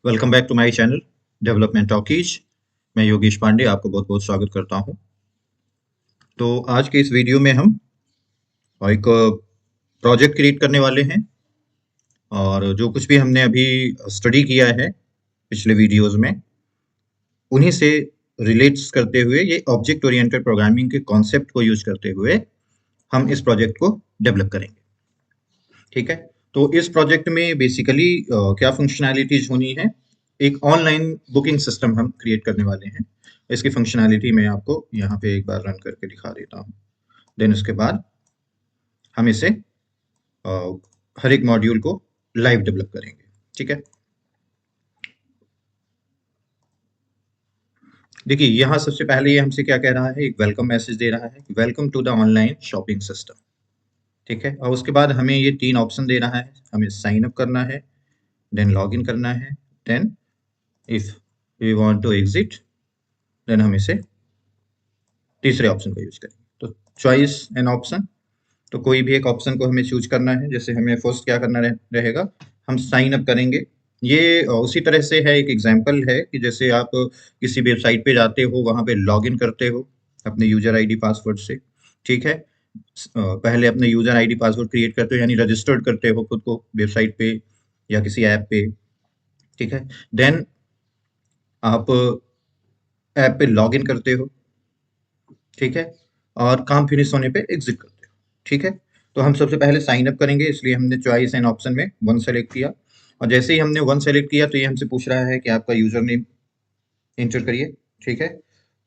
Welcome back to my channel development talkies. मैं योगेश पांडे आपको बहुत बहुत स्वागत करता हूं। तो आज के इस वीडियो में हम एक प्रोजेक्ट क्रिएट करने वाले हैं और जो कुछ भी हमने अभी स्टडी किया है पिछले वीडियोस में उन्हीं से रिलेट्स करते हुए ये ऑब्जेक्ट ओरिएंटेड प्रोग्रामिंग के कॉन्सेप्ट को यूज करते हुए हम इस प्रोजेक्ट को डेवलप करेंगे। ठीक है, तो इस प्रोजेक्ट में बेसिकली क्या फंक्शनैलिटीज होनी है, एक ऑनलाइन बुकिंग सिस्टम हम क्रिएट करने वाले हैं। इसकी फंक्शनैलिटी मैं आपको यहाँ पे एक बार रन करके दिखा देता हूँ। देन उसके बाद हम इसे हर एक मॉड्यूल को लाइव डेवलप करेंगे। ठीक है, देखिए यहाँ सबसे पहले ये हमसे क्या कह रहा है, एक वेलकम मैसेज दे रहा है, welcome to the online shopping system. ठीक है, और उसके बाद हमें ये 3 ऑप्शन दे रहा है, हमें साइन अप करना है, देन लॉग इन करना है, then if we want to exit then हम इसे तीसरे ऑप्शन को यूज करेंगे। तो चॉइस एन ऑप्शन, तो कोई भी एक ऑप्शन को हमें चूज करना है। जैसे हमें फर्स्ट क्या करना रहेगा, हम साइन अप करेंगे। ये उसी तरह से है, एक एग्जांपल है कि जैसे आप किसी वेबसाइट पे जाते हो, वहां पे लॉग इन करते हो अपने यूजर आईडी पासवर्ड से। ठीक है, पहले अपने यूजर आईडी पासवर्ड क्रिएट करते हो, यानी रजिस्टर्ड करते हो खुद को वेबसाइट पे या किसी ऐप पे। ठीक है, देन आप ऐप पे लॉग इन करते हो। ठीक है, और काम फिनिश होने पे एग्जिट करते हो। ठीक है, तो हम सबसे पहले साइन अप करेंगे, इसलिए हमने चॉइस एंड ऑप्शन में 1 सेलेक्ट किया। और जैसे ही हमने 1 सेलेक्ट किया तो ये हमसे पूछ रहा है कि आपका यूजर नेम एंटर करिए। ठीक है,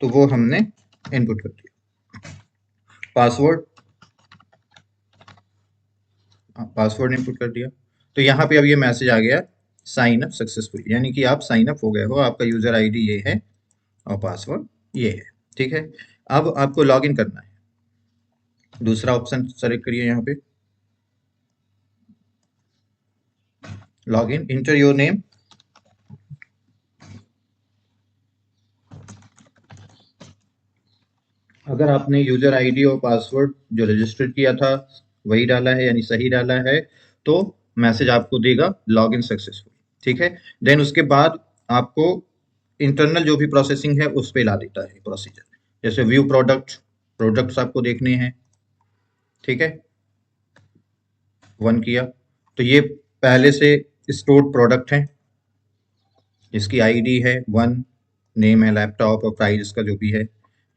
तो वो हमने इनपुट कर दिया। पासवर्ड, पासवर्ड इनपुट कर दिया। तो यहाँ पे अब ये मैसेज आ गया, साइन अप सक्सेसफुल, यानी कि आप साइन अप हो गए हो, आपका यूजर आईडी ये है और पासवर्ड ये है। ठीक है, अब आपको लॉग इन करना है। दूसरा ऑप्शन सेलेक्ट करिए, यहाँ पे log in, inter your name. अगर आपने यूजर आईडी और पासवर्ड जो रजिस्टर किया था वही डाला है, यानी सही डाला है, तो मैसेज आपको देगा लॉग इन सक्सेसफुल। ठीक है, देन उसके बाद आपको इंटरनल जो भी प्रोसेसिंग है उस पे ला देता है प्रोसीजर। जैसे व्यू प्रोडक्ट, प्रोडक्ट्स आपको देखने हैं। ठीक है, 1 किया तो ये पहले से स्टोर्ड प्रोडक्ट है, इसकी आईडी है 1, नेम है लैपटॉप और प्राइस इसका जो भी है।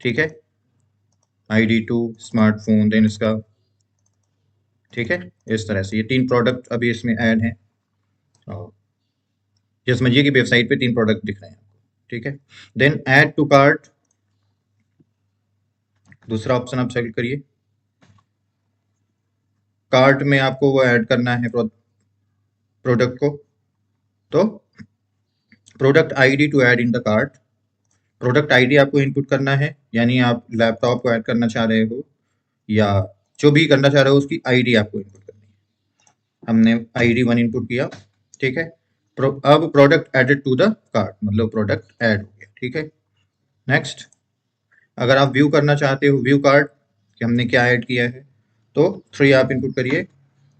ठीक है, आईडी 2 स्मार्टफोन, देन इसका। ठीक है, इस तरह से ये 3 प्रोडक्ट अभी इसमें ऐड हैं। और ये समझिए कि वेबसाइट पे 3 प्रोडक्ट दिख रहे हैं आपको। ठीक है, देन ऐड टू कार्ट, दूसरा ऑप्शन आप सेलेक्ट करिए। कार्ट में आपको वो ऐड करना है प्रोडक्ट को, तो product ID to add in the cart, product ID आपको इनपुट करना है, यानी आप लैपटॉप को ऐड करना चाह रहे हो या जो भी करना चाह रहे हो उसकी आईडी आपको इनपुट करनी है। हमने आईडी 1 इनपुट किया। ठीक है, अब product added to the cart, मतलब प्रोडक्ट ऐड हो गया। ठीक है, नेक्स्ट। अगर आप व्यू करना चाहते हो व्यू कार्ट कि हमने क्या ऐड किया है, तो 3 आप इनपुट करिए।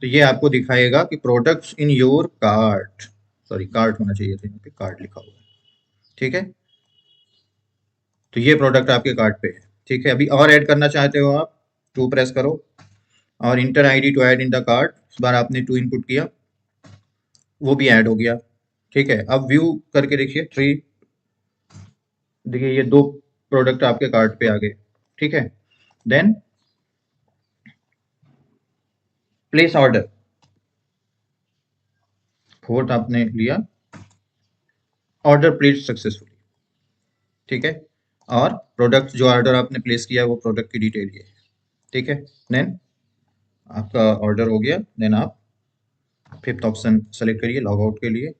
तो ये आपको दिखाएगा कि products in your cart, sorry cart होना चाहिए था, यहाँ पे कार्ट लिखा हुआ है। ठीक है, तो ये प्रोडक्ट आपके कार्ट पे है। ठीक है, अभी और ऐड करना चाहते हो आप 2 प्रेस करो और enter ID to add in the cart, इस बार आपने 2 इनपुट किया, वो भी ऐड हो गया। ठीक है, अब व्यू करके देखिए 3, देखिए ये 2 प्रोडक्ट आपके कार्ट पे आ गए। ठीक है, देन प्लेस ऑर्डर, 4th आपने लिया, ऑर्डर प्लेस सक्सेसफुली। ठीक है, और प्रोडक्ट जो ऑर्डर आपने प्लेस किया वो प्रोडक्ट की डिटेल ये है। ठीक है, देन आपका ऑर्डर हो गया। देन आप 5th ऑप्शन सेलेक्ट करिए लॉग आउट के लिए,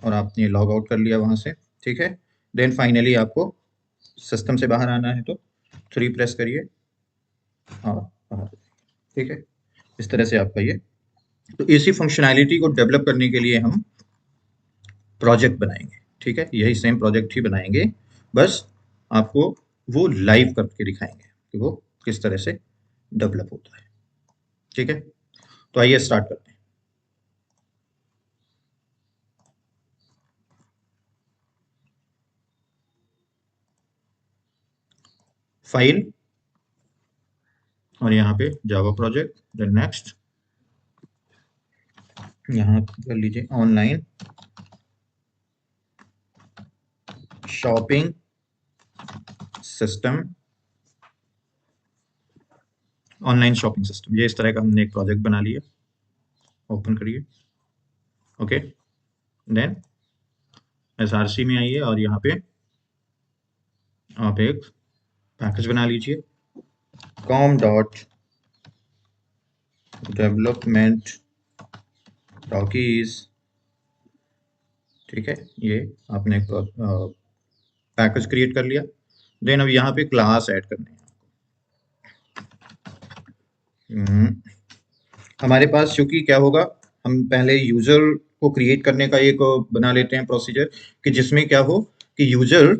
और आपने लॉग आउट कर लिया वहां से। ठीक है, देन फाइनली आपको सिस्टम से बाहर आना है तो 3 प्रेस करिए और बाहर। ठीक है, इस तरह से आपका ये, तो इसी फंक्शनैलिटी को डेवलप करने के लिए हम प्रोजेक्ट बनाएंगे। ठीक है, यही सेम प्रोजेक्ट ही बनाएंगे, बस आपको वो लाइव करके दिखाएंगे कि वो किस तरह से डेवलप होता है। ठीक है, तो आइए स्टार्ट करते हैं। फाइल और यहाँ पे जावा प्रोजेक्ट, देन नेक्स्ट, यहाँ कर लीजिए online shopping system, online shopping system, ये इस तरह का हमने एक प्रोजेक्ट बना लिया। ओपन करिए, ओके। देन एसआरसी में आइए और यहाँ पे आप एक पैकेज बना लीजिए, com.development डॉकीज, ठीक है। ये आपने एक पैकेज क्रिएट कर लिया। देन अब यहाँ पे क्लास ऐड करने हैं। हमारे पास चूंकि क्या होगा, हम पहले यूजर को क्रिएट करने का एक बना लेते हैं प्रोसीजर, कि जिसमें क्या हो कि यूजर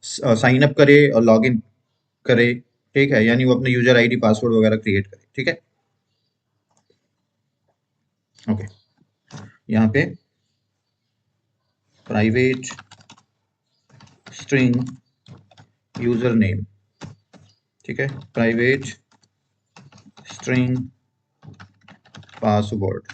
साइन अप करे और लॉग इन करे, ठीक है, यानी वो अपने यूजर आईडी पासवर्ड वगैरह क्रिएट करे, ठीक है। ओके, यहाँ पे प्राइवेट स्ट्रिंग यूजर नेम, ठीक है, प्राइवेट स्ट्रिंग पासवर्ड।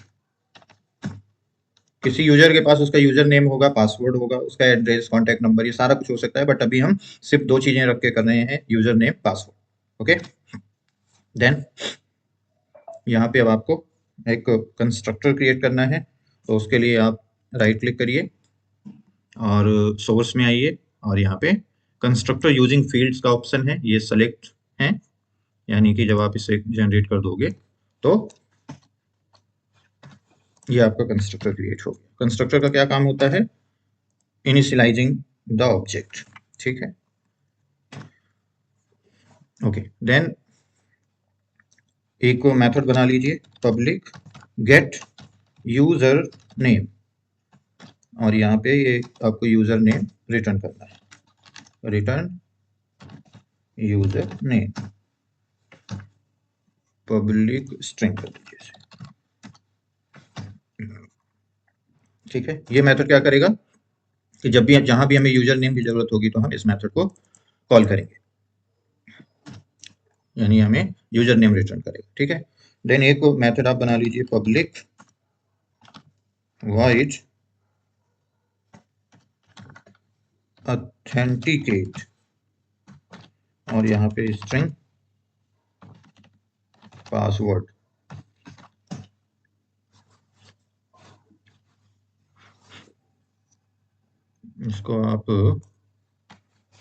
किसी यूजर के पास उसका यूजर नेम होगा, पासवर्ड होगा, उसका एड्रेस, कॉन्टैक्ट नंबर, ये सारा कुछ हो सकता है, बट अभी हम सिर्फ दो चीजें रख के कर रहे हैं, user name, password. Okay, then यहाँ पे अब आपको एक कंस्ट्रक्टर क्रिएट करना है, तो उसके लिए आप राइट क्लिक करिए और सोर्स में आइए और यहाँ पे कंस्ट्रक्टर यूजिंग फील्ड्स का ऑप्शन है, ये सेलेक्ट है, यानी कि जब आप इसे जनरेट कर दोगे तो ये आपका कंस्ट्रक्टर क्रिएट हो गया। कंस्ट्रक्टर का क्या काम होता है, इनिशियलाइजिंग द ऑब्जेक्ट, ठीक है। ओके, देन एक मेथड बना लीजिए, पब्लिक गेट यूजर नेम, और यहाँ पे ये आपको यूजर नेम रिटर्न करना है, return user name, public string कर दीजिए, ठीक है। ये मेथड क्या करेगा कि जब भी जहां भी हमें यूजर नेम की जरूरत होगी तो हम इस मेथड को कॉल करेंगे, यानी हमें यूजर नेम रिटर्न करेगा, ठीक है। देन एक मेथड आप बना लीजिए, पब्लिक वॉइड ऑथेंटिकेट, और यहाँ पे स्ट्रिंग पासवर्ड, इसको आप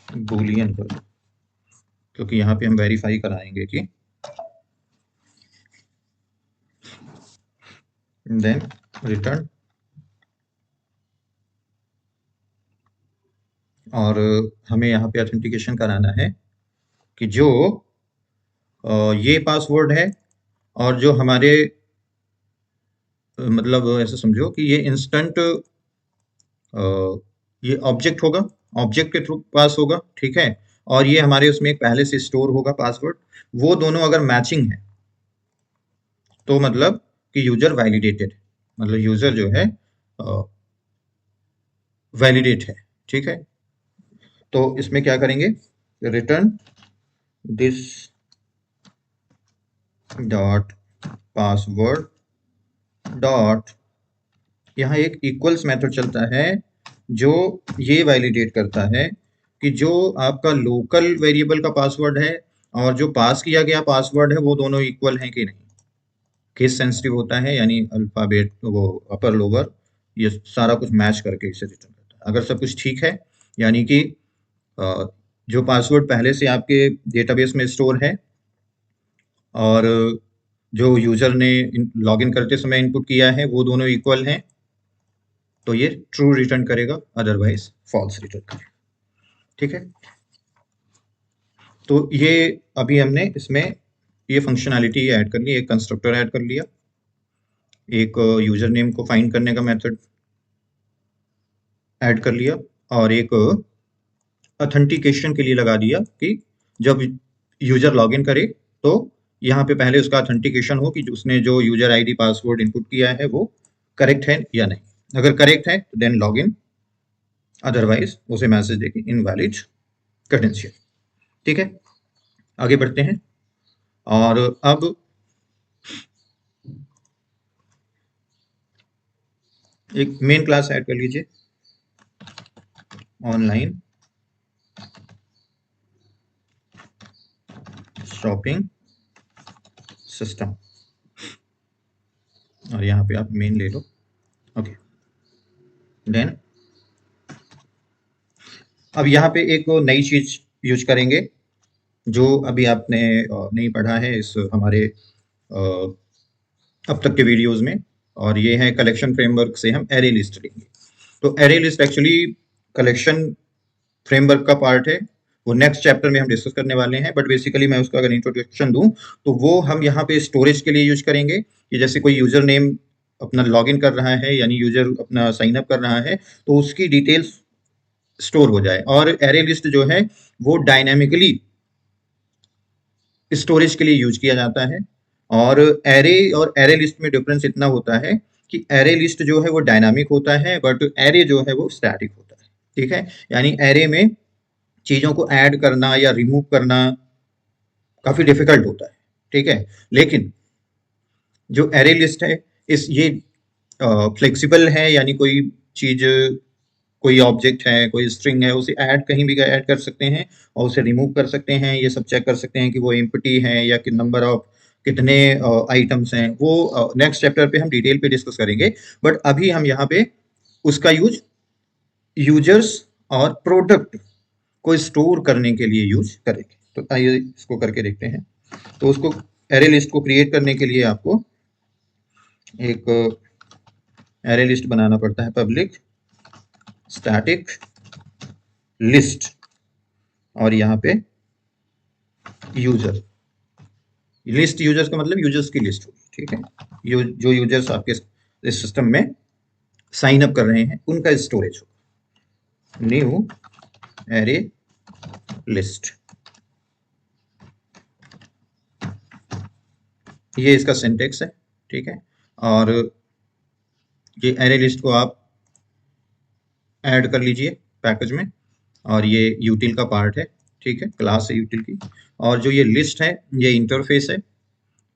बूलियन कर दो, क्योंकि यहाँ पे हम वेरीफाई कराएंगे कि, देन रिटर्न, और हमें यहाँ पे ऑथेंटिकेशन कराना है कि जो ये पासवर्ड है और जो हमारे मतलब ऐसे समझो कि ये इंस्टेंट ये ऑब्जेक्ट होगा, ऑब्जेक्ट के थ्रू पास होगा, ठीक है, और ये हमारे उसमें एक पहले से स्टोर होगा पासवर्ड, वो दोनों अगर मैचिंग है तो मतलब कि यूजर वैलिडेटेड, मतलब यूजर जो है वैलिडेट है, ठीक है। तो इसमें क्या करेंगे, return this dot password dot, यहाँ एक इक्वल्स मेथड चलता है जो ये वैलिडेट करता है कि जो आपका लोकल वेरिएबल का पासवर्ड है और जो पास किया गया पासवर्ड है वो दोनों इक्वल हैं कि नहीं। केस सेंसिटिव होता है, यानी अल्फाबेट वो अपर लोअर ये सारा कुछ मैच करके इसे रिटर्न करता है। अगर सब कुछ ठीक है, यानी कि जो पासवर्ड पहले से आपके डेटाबेस में स्टोर है और जो यूजर ने लॉगिन करते समय इनपुट किया है वो दोनों इक्वल हैं, तो ये ट्रू रिटर्न करेगा, अदरवाइज फॉल्स रिटर्न करेगा, ठीक है। तो ये अभी हमने इसमें ये फंक्शनैलिटी ऐड कर ली, एक कंस्ट्रक्टर ऐड कर लिया, एक यूजर नेम को फाइंड करने का मेथड ऐड कर लिया, और एक ऑथेंटिकेशन के लिए लगा दिया कि जब यूजर लॉगिन करे तो यहाँ पे पहले उसका ऑथेंटिकेशन हो कि उसने जो यूजर आईडी पासवर्ड इनपुट किया है वो करेक्ट है या नहीं। अगर करेक्ट है तो देन लॉगिन, अदरवाइज उसे मैसेज देगी इनवैलिड क्रेडेंशियल, ठीक है। आगे बढ़ते हैं और अब एक मेन क्लास ऐड कर लीजिए, ऑनलाइन शॉपिंग सिस्टम, और यहाँ पे आप मेन ले लो। ओके, देन अब यहाँ पे एक नई चीज यूज करेंगे जो अभी आपने नहीं पढ़ा है इस हमारे अब तक के वीडियोस में, और ये है कलेक्शन फ्रेमवर्क से हम एरे लिस्ट लेंगे। तो array list actually collection framework का पार्ट है, वो नेक्स्ट चैप्टर में हम डिस्कस करने वाले हैं, बट बेसिकली मैं उसका अगर इंट्रोडक्शन दूं तो वो हम यहाँ पे स्टोरेज के लिए यूज करेंगे कि जैसे कोई यूजर नेम अपना लॉगिन कर रहा है, यानी यूजर अपना साइन अप कर रहा है, तो उसकी डिटेल्स स्टोर हो जाए। और एरे लिस्ट जो है वो डायनेमिकली स्टोरेज के लिए यूज किया जाता है। और एरे लिस्ट में डिफरेंस इतना होता है कि एरे लिस्ट जो है वो डायनामिक होता है, बट एरे जो है वो स्टैटिक होता है। ठीक है, यानी एरे में चीजों को ऐड करना या रिमूव करना काफी डिफिकल्ट होता है। ठीक है, लेकिन जो एरे लिस्ट है इस ये फ्लेक्सिबल है, यानी कोई चीज, कोई ऑब्जेक्ट है, कोई स्ट्रिंग है, उसे ऐड कहीं भी ऐड कर सकते हैं और उसे रिमूव कर सकते हैं। ये सब चेक कर सकते हैं कि वो एम्प्टी है या कि नंबर ऑफ कितने आइटम्स हैं, वो नेक्स्ट चैप्टर पे हम डिटेल पे डिस्कस करेंगे। बट अभी हम यहाँ पे उसका यूज यूजर्स और प्रोडक्ट को स्टोर करने के लिए यूज करेंगे। तो आइए इसको करके देखते हैं। तो उसको एरे लिस्ट को क्रिएट करने के लिए आपको एक एरे लिस्ट बनाना पड़ता है, पब्लिक स्टैटिक लिस्ट, और यहाँ पे यूजर लिस्ट, यूजर्स का मतलब यूजर्स की लिस्ट होगी। ठीक है, जो यूजर्स आपके इस सिस्टम में साइन अप कर रहे हैं उनका स्टोरेज होगा। न्यू एरे लिस्ट, ये इसका सिंटेक्स है। ठीक है, और ये एरे लिस्ट को आप ऐड कर लीजिए पैकेज में, और ये यूटिल का पार्ट है। ठीक है, क्लास है यूटिल की, और जो ये लिस्ट है ये इंटरफेस है,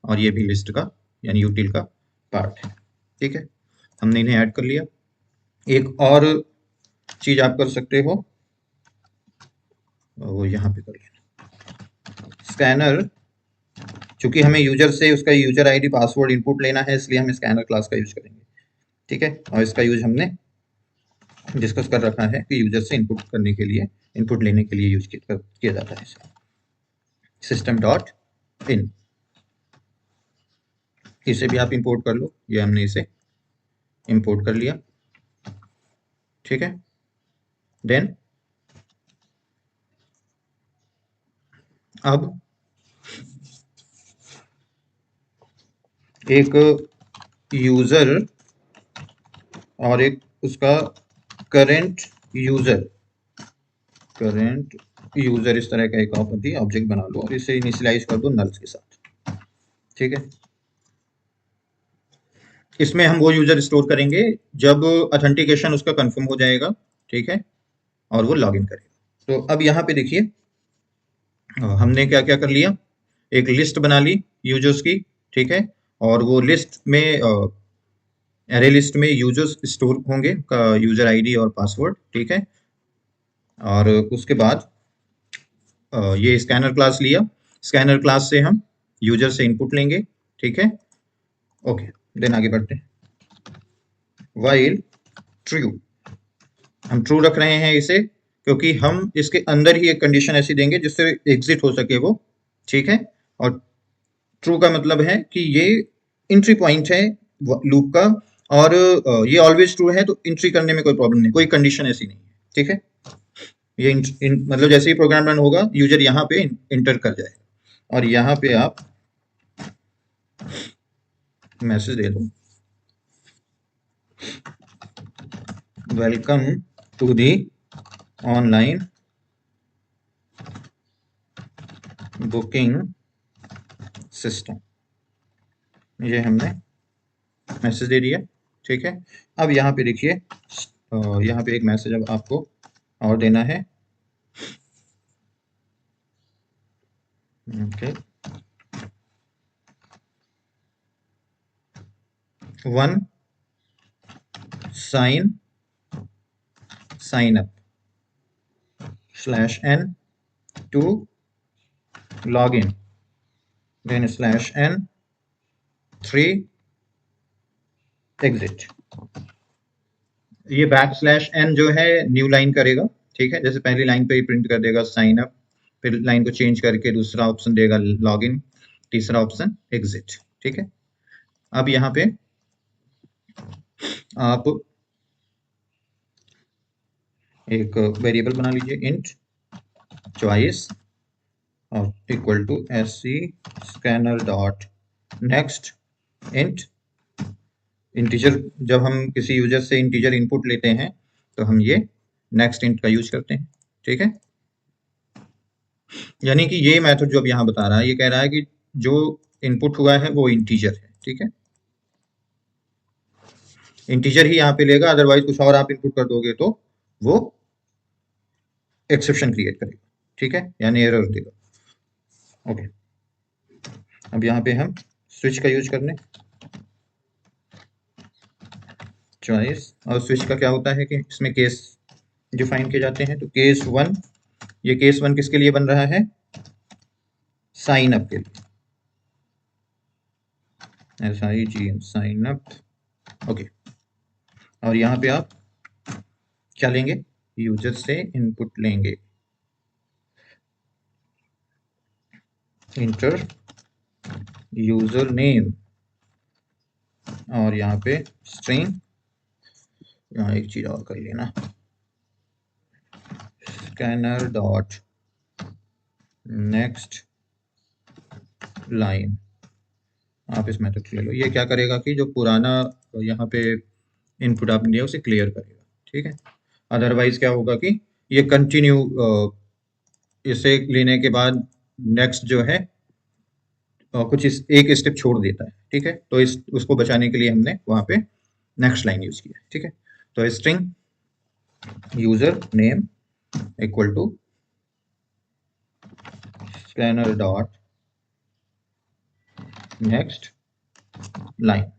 और ये भी लिस्ट का यानी यूटिल का पार्ट है। ठीक है, हमने इन्हें ऐड कर लिया। एक और चीज आप कर सकते हो, वो यहाँ पे कर लेना, स्कैनर। चूंकि हमें यूजर से उसका यूजर आईडी पासवर्ड इनपुट लेना है, इसलिए हम स्कैनर क्लास का यूज करेंगे। ठीक है, और इसका यूज हमने डिस्कस कर रखा है कि यूजर से इनपुट करने के लिए, इनपुट लेने के लिए यूज किया जाता है। सिस्टम डॉट इन, इसे भी आप इंपोर्ट कर लो, ये हमने इसे इंपोर्ट कर लिया। ठीक है, देन अब एक यूजर और एक उसका करेंट यूजर इस तरह का एक ऑब्जेक्ट बना लो और इसे इनिशियलाइज कर दो नल्स के साथ। ठीक है, इसमें हम वो यूजर स्टोर करेंगे जब ऑथेंटिकेशन उसका कंफर्म हो जाएगा। ठीक है, और वो लॉगिन करेगा। तो अब यहाँ पे देखिए हमने क्या क्या कर लिया, एक लिस्ट बना ली यूजर्स की। ठीक है, और वो लिस्ट में एरे लिस्ट में यूजर्स स्टोर होंगे का यूजर आईडी और पासवर्ड। ठीक है, और उसके बाद ये स्कैनर क्लास लिया, स्कैनर क्लास से हम यूजर से इनपुट लेंगे। ठीक है, ओके, देन आगे बढ़ते हैं। वाइल ट्रू, हम ट्रू रख रहे हैं इसे क्योंकि हम इसके अंदर ही एक कंडीशन ऐसी देंगे जिससे एग्जिट हो सके वो। ठीक है, और ट्रू का मतलब है कि ये एंट्री पॉइंट है लूप का, और ये ऑलवेज ट्रू है, तो एंट्री करने में कोई प्रॉब्लम नहीं, कोई कंडीशन ऐसी नहीं है। ठीक है, ये मतलब जैसे ही प्रोग्राम रन होगा यूजर यहाँ पे इंटर कर जाएगा, और यहाँ पे आप मैसेज दे दो, welcome to the online booking system, ये हमने मैसेज दे दिया। ठीक है, अब यहाँ पे देखिए यहाँ पे एक मैसेज अब आपको और देना है, okay, 1 sign up /n 2 log in then /n 3 exit. ये \n जो है न्यू लाइन करेगा, ठीक है, जैसे पहली लाइन पे ही प्रिंट कर देगा साइन अप, फिर लाइन को चेंज करके दूसरा ऑप्शन देगा लॉग इन, तीसरा ऑप्शन एग्जिट, ठीक है। अब यहाँ पे आप एक वेरिएबल बना लीजिए इंट चॉइस और equal to sc scanner dot next int integer. जब हम किसी यूजर से इंटीजर इनपुट लेते हैं तो हम ये नेक्स्ट इंट का यूज करते हैं, ठीक है। यानी कि ये मेथड जो अब यहाँ बता रहा है, ये कह रहा है कि जो इनपुट हुआ है वो इंटीजर है, ठीक है, इंटीजर ही यहाँ पे लेगा, अदरवाइज कुछ और आप इनपुट कर दोगे तो वो एक्सेप्शन क्रिएट करेगा, ठीक है, यानी एरर देगा। ओके, अब यहाँ पे हम स्विच का यूज करने चॉइस, और स्विच का क्या होता है कि इसमें केस डिफाइन किए जाते हैं। तो केस 1, ये केस 1 किसके लिए बन रहा है? साइन अप के लिए, SIGN साइन अप। ओके, और यहाँ पे आप क्या लेंगे? यूजर से इनपुट लेंगे, इंटर यूजर नेम और यहाँ पे स्ट्रिंग, यहाँ एक चीज और कर लेना, स्कैनर डॉट नेक्स्ट लाइन। आप इस मेथड ले लो, ये क्या करेगा कि जो पुराना यहाँ पे इनपुट आपने दिया उसे क्लियर करेगा, ठीक है। अदरवाइज क्या होगा कि ये कंटिन्यू इसे लेने के बाद नेक्स्ट जो है कुछ एक स्टेप छोड़ देता है, ठीक है। तो इस उसको बचाने के लिए हमने वहां पे नेक्स्ट लाइन यूज किया, ठीक है। तो string user name equal to scanner dot next line,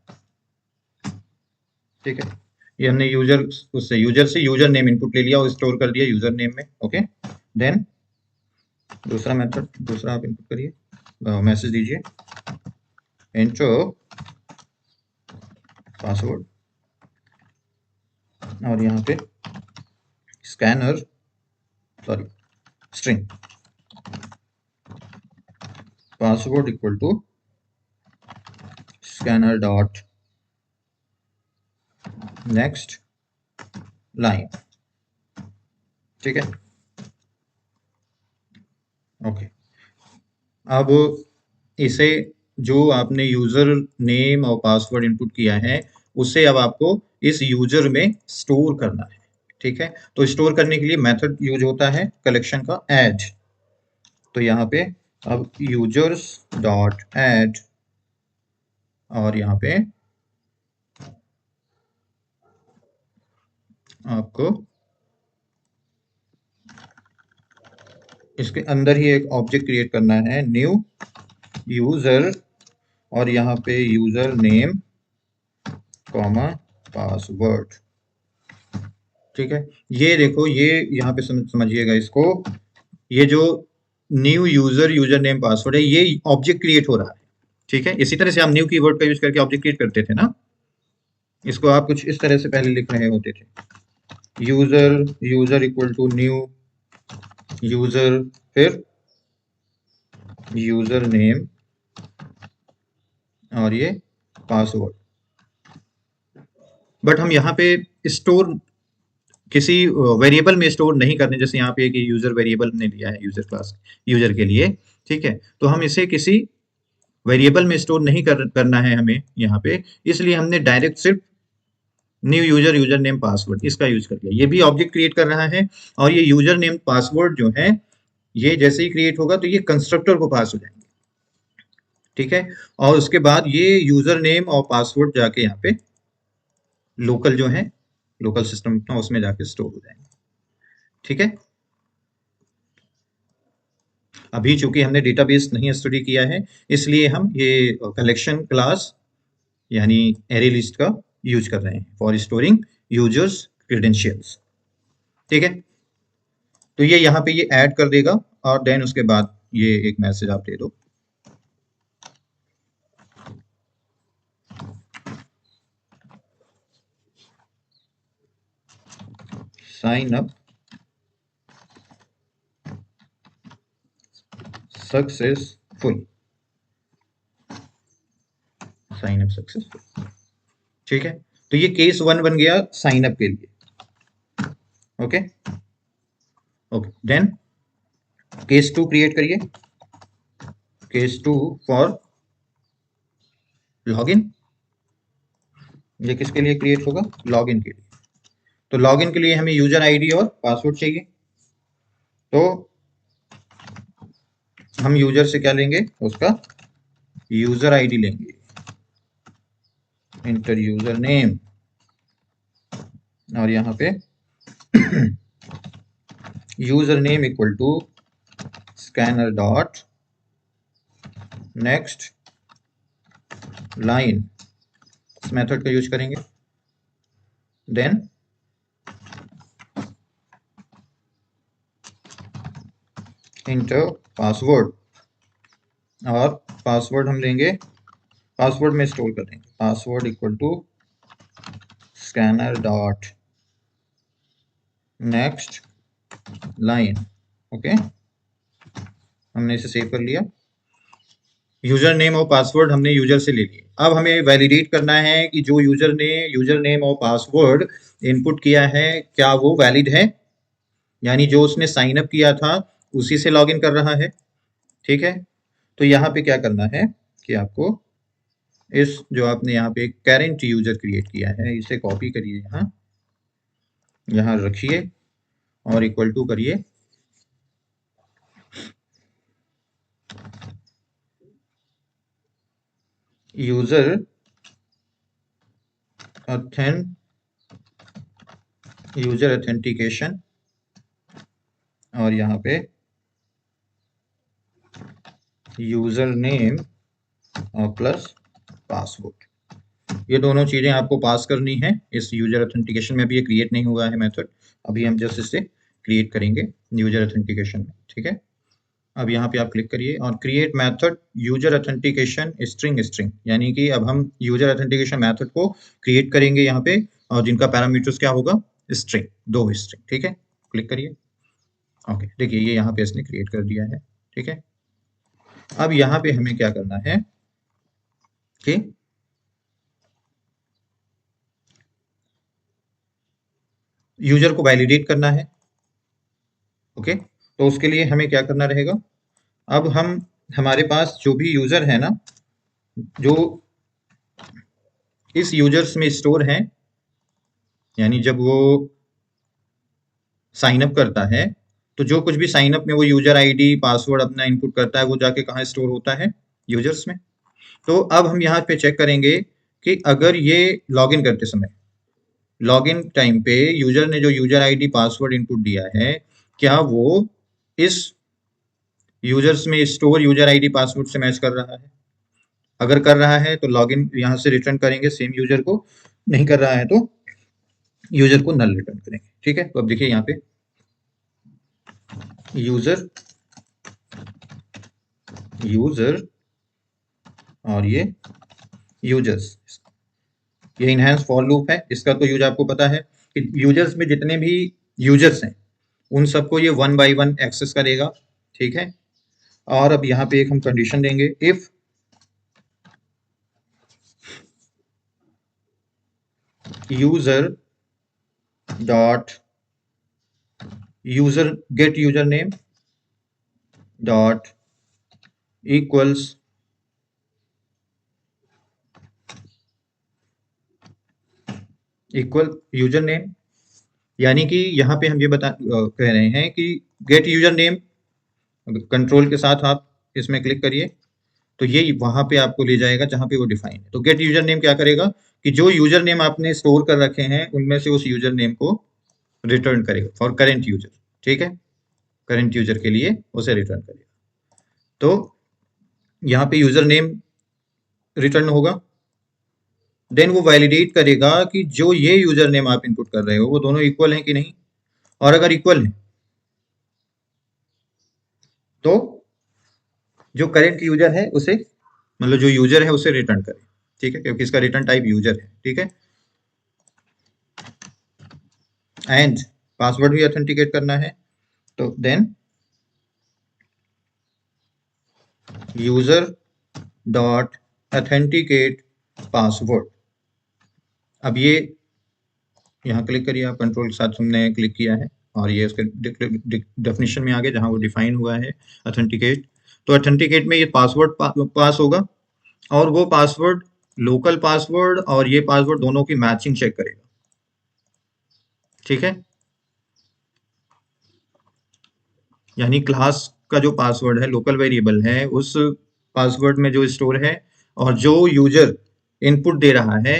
ठीक है। ये हमने यूजर से यूजर नेम इनपुट ले लिया और स्टोर कर दिया यूजर नेम में। ओके, देन दूसरा मेथड, दूसरा आप इनपुट करिए, मैसेज दीजिए एंटर पासवर्ड और यहाँ पे scanner sorry string password equal to scanner dot next line, ठीक है। ओके, अब इसे जो आपने यूजर नेम और पासवर्ड इनपुट किया है उसे अब आपको इस यूजर में स्टोर करना है, ठीक है। तो स्टोर करने के लिए मेथड यूज होता है कलेक्शन का ऐड। तो यहाँ पे अब यूजर्स डॉट ऐड और यहाँ पे आपको इसके अंदर ही एक ऑब्जेक्ट क्रिएट करना है, न्यू यूजर और यहाँ पे यूजर नेम कॉमा पासवर्ड, ठीक है। ये देखो, ये यहाँ पे समझिएगा इसको, ये जो न्यू यूजर नेम पासवर्ड है ये ऑब्जेक्ट क्रिएट हो रहा है, ठीक है। इसी तरह से हम न्यू कीवर्ड का यूज करके ऑब्जेक्ट क्रिएट करते थे ना, इसको आप कुछ इस तरह से पहले लिख रहे होते थे, user equal to new user फिर यूजर नेम और ये पासवर्ड। बट हम यहाँ पे स्टोर किसी वेरिएबल में स्टोर नहीं करने, जैसे यहाँ पे एक यूजर वेरिएबल ने लिया है यूजर क्लास यूजर के लिए, ठीक है। तो हम इसे किसी वेरिएबल में स्टोर नहीं करना है हमें यहाँ पे, इसलिए हमने डायरेक्ट सिर्फ न्यू यूजर नेम पासवर्ड इसका यूज कर लिया। ये भी ऑब्जेक्ट क्रिएट कर रहा है और ये यूजर नेम पासवर्ड जो है ये जैसे ही क्रिएट होगा तो ये कंस्ट्रक्टर को पास हो जाएंगे, ठीक है। और उसके बाद ये यूजर नेम और पासवर्ड जाके यहाँ पे लोकल जो है लोकल सिस्टम उसमें जाके स्टोर हो जाएंगे, ठीक है। अभी चूंकि हमने डेटाबेस नहीं स्टडी किया है, इसलिए हम ये कलेक्शन क्लास यानी एरे लिस्ट का यूज कर रहे हैं फॉर स्टोरिंग यूजर्स क्रेडेंशियल्स। ठीक है, तो ये यहाँ पे ये ऐड कर देगा और देन उसके बाद ये एक मैसेज आप दे दो, sign up successful, sign up successful. ठीक है, तो ये केस 1 बन गया साइन अप के लिए। Okay okay, then case 2 create करिए, केस 2 फॉर लॉगिन। ये किसके लिए क्रिएट होगा? लॉगिन के लिए। तो लॉगिन के लिए हमें यूजर आईडी और पासवर्ड चाहिए, तो हम यूजर से क्या लेंगे? उसका यूजर आईडी लेंगे, इंटर यूजर नेम, और यहाँ पे user name equal to scanner dot next line, इस मेथड का यूज करेंगे। देन इंटर पासवर्ड, और पासवर्ड हम लेंगे, पासवर्ड में स्टोर कर देंगे, password equal to scanner dot next line. Okay, हमने इसे सेव कर लिया। यूजर नेम और पासवर्ड हमने यूजर से ले लिए। अब हमें वैलिडेट करना है कि जो यूजर ने यूजर नेम और पासवर्ड इनपुट किया है क्या वो वैलिड है, यानी जो उसने साइन अप किया था उसी से लॉगिन कर रहा है। ठीक है, तो यहाँ पे क्या करना है कि आपको इस जो आपने यहाँ पे करेंट यूजर क्रिएट किया है इसे कॉपी करिए, यहाँ यहाँ रखिए और इक्वल टू करिए यूजर ऑथेंटिकेशन, और यहाँ पे यूजर नेम और प्लस पासवर्ड। ये दोनों चीजें आपको पास करनी है। इस यूजर ऑथेंटिकेशन में भी ये क्रिएट नहीं हुआ है मेथड, अभी हम जस्ट इसे क्रिएट करेंगे यूजर ऑथेंटिकेशन में। ठीक है, अब यहाँ पे आप क्लिक करिए और create method user authentication string string, यानी कि अब हम यूजर ऑथेंटिकेशन मेथड को क्रिएट करेंगे यहाँ पे, और जिनका पैरामीटर्स क्या होगा? String, 2 string. ठीक है, क्लिक करिए। ओके, देखिए ये यहाँ पे इसने क्रिएट कर दिया है। ठीक है, अब यहाँ पे हमें क्या करना है कि यूजर को वैलिडेट करना है। ओके, तो उसके लिए हमें क्या करना रहेगा? अब हम हमारे पास जो भी यूजर है ना, जो इस यूजर्स में स्टोर है, यानी जब वो साइन अप करता है तो जो कुछ भी साइन अप में वो यूजर आईडी पासवर्ड अपना इनपुट करता है वो जाके कहाँ स्टोर होता है? यूजर्स में। तो अब हम यहाँ पे चेक करेंगे कि अगर ये लॉगिन करते समय, लॉगिन टाइम पे यूजर ने जो यूजर आईडी पासवर्ड इनपुट दिया है क्या वो इस यूजर्स में स्टोर यूजर आईडी पासवर्ड से मैच कर रहा है? अगर कर रहा है तो लॉगिन यहाँ से रिटर्न करेंगे सेम यूजर को, नहीं कर रहा है तो यूजर को नल रिटर्न करेंगे। ठीक है, तो अब देखिए यहाँ पे यूजर और ये यूजर्स, ये इनहेंस फॉर लूप है। इसका तो यूज आपको पता है कि यूजर्स में जितने भी यूजर्स हैं उन सबको ये 1 बाय 1 एक्सेस करेगा। ठीक है, और अब यहाँ पे एक हम कंडीशन देंगे, if user dot user gate user name dot equals equal user name, यानी कि यहाँ पे हम ये कह रहे हैं कि गेट यूजर नेम, कंट्रोल के साथ आप इसमें क्लिक करिए तो ये वहां पे आपको ले जाएगा जहां पे वो डिफाइन है। तो गेट यूजर नेम क्या करेगा कि जो यूजर नेम आपने स्टोर कर रखे हैं उनमें से उस यूजर नेम को रिटर्न करेगा फॉर करेंट यूजर। ठीक है, करेंट यूजर के लिए उसे रिटर्न करेगा। तो यहाँ पे यूजर नेम रिटर्न होगा। देन वो वैलिडेट करेगा कि जो ये यूजर नेम आप इनपुट कर रहे हो वो दोनों इक्वल हैं कि नहीं, और अगर इक्वल है तो जो करेंट यूजर है उसे, मतलब जो यूजर है उसे रिटर्न करे। ठीक है, क्योंकि इसका रिटर्न टाइप यूजर है। ठीक है, एंड पासवर्ड भी ऑथेंटिकेट करना है, तो then user dot authenticate password. अब ये यहाँ क्लिक करिए आप, कंट्रोल के साथ हमने क्लिक किया है और ये उसके डेफिनेशन में आ गया जहाँ वो डिफाइन हुआ है ऑथेंटिकेट। तो ऑथेंटिकेट में ये पासवर्ड पास होगा, और वो पासवर्ड लोकल पासवर्ड और ये पासवर्ड दोनों की मैचिंग चेक करेगा। ठीक है, यानी क्लास का जो पासवर्ड है लोकल वेरिएबल है, उस पासवर्ड में जो स्टोर है, और जो यूजर इनपुट दे रहा है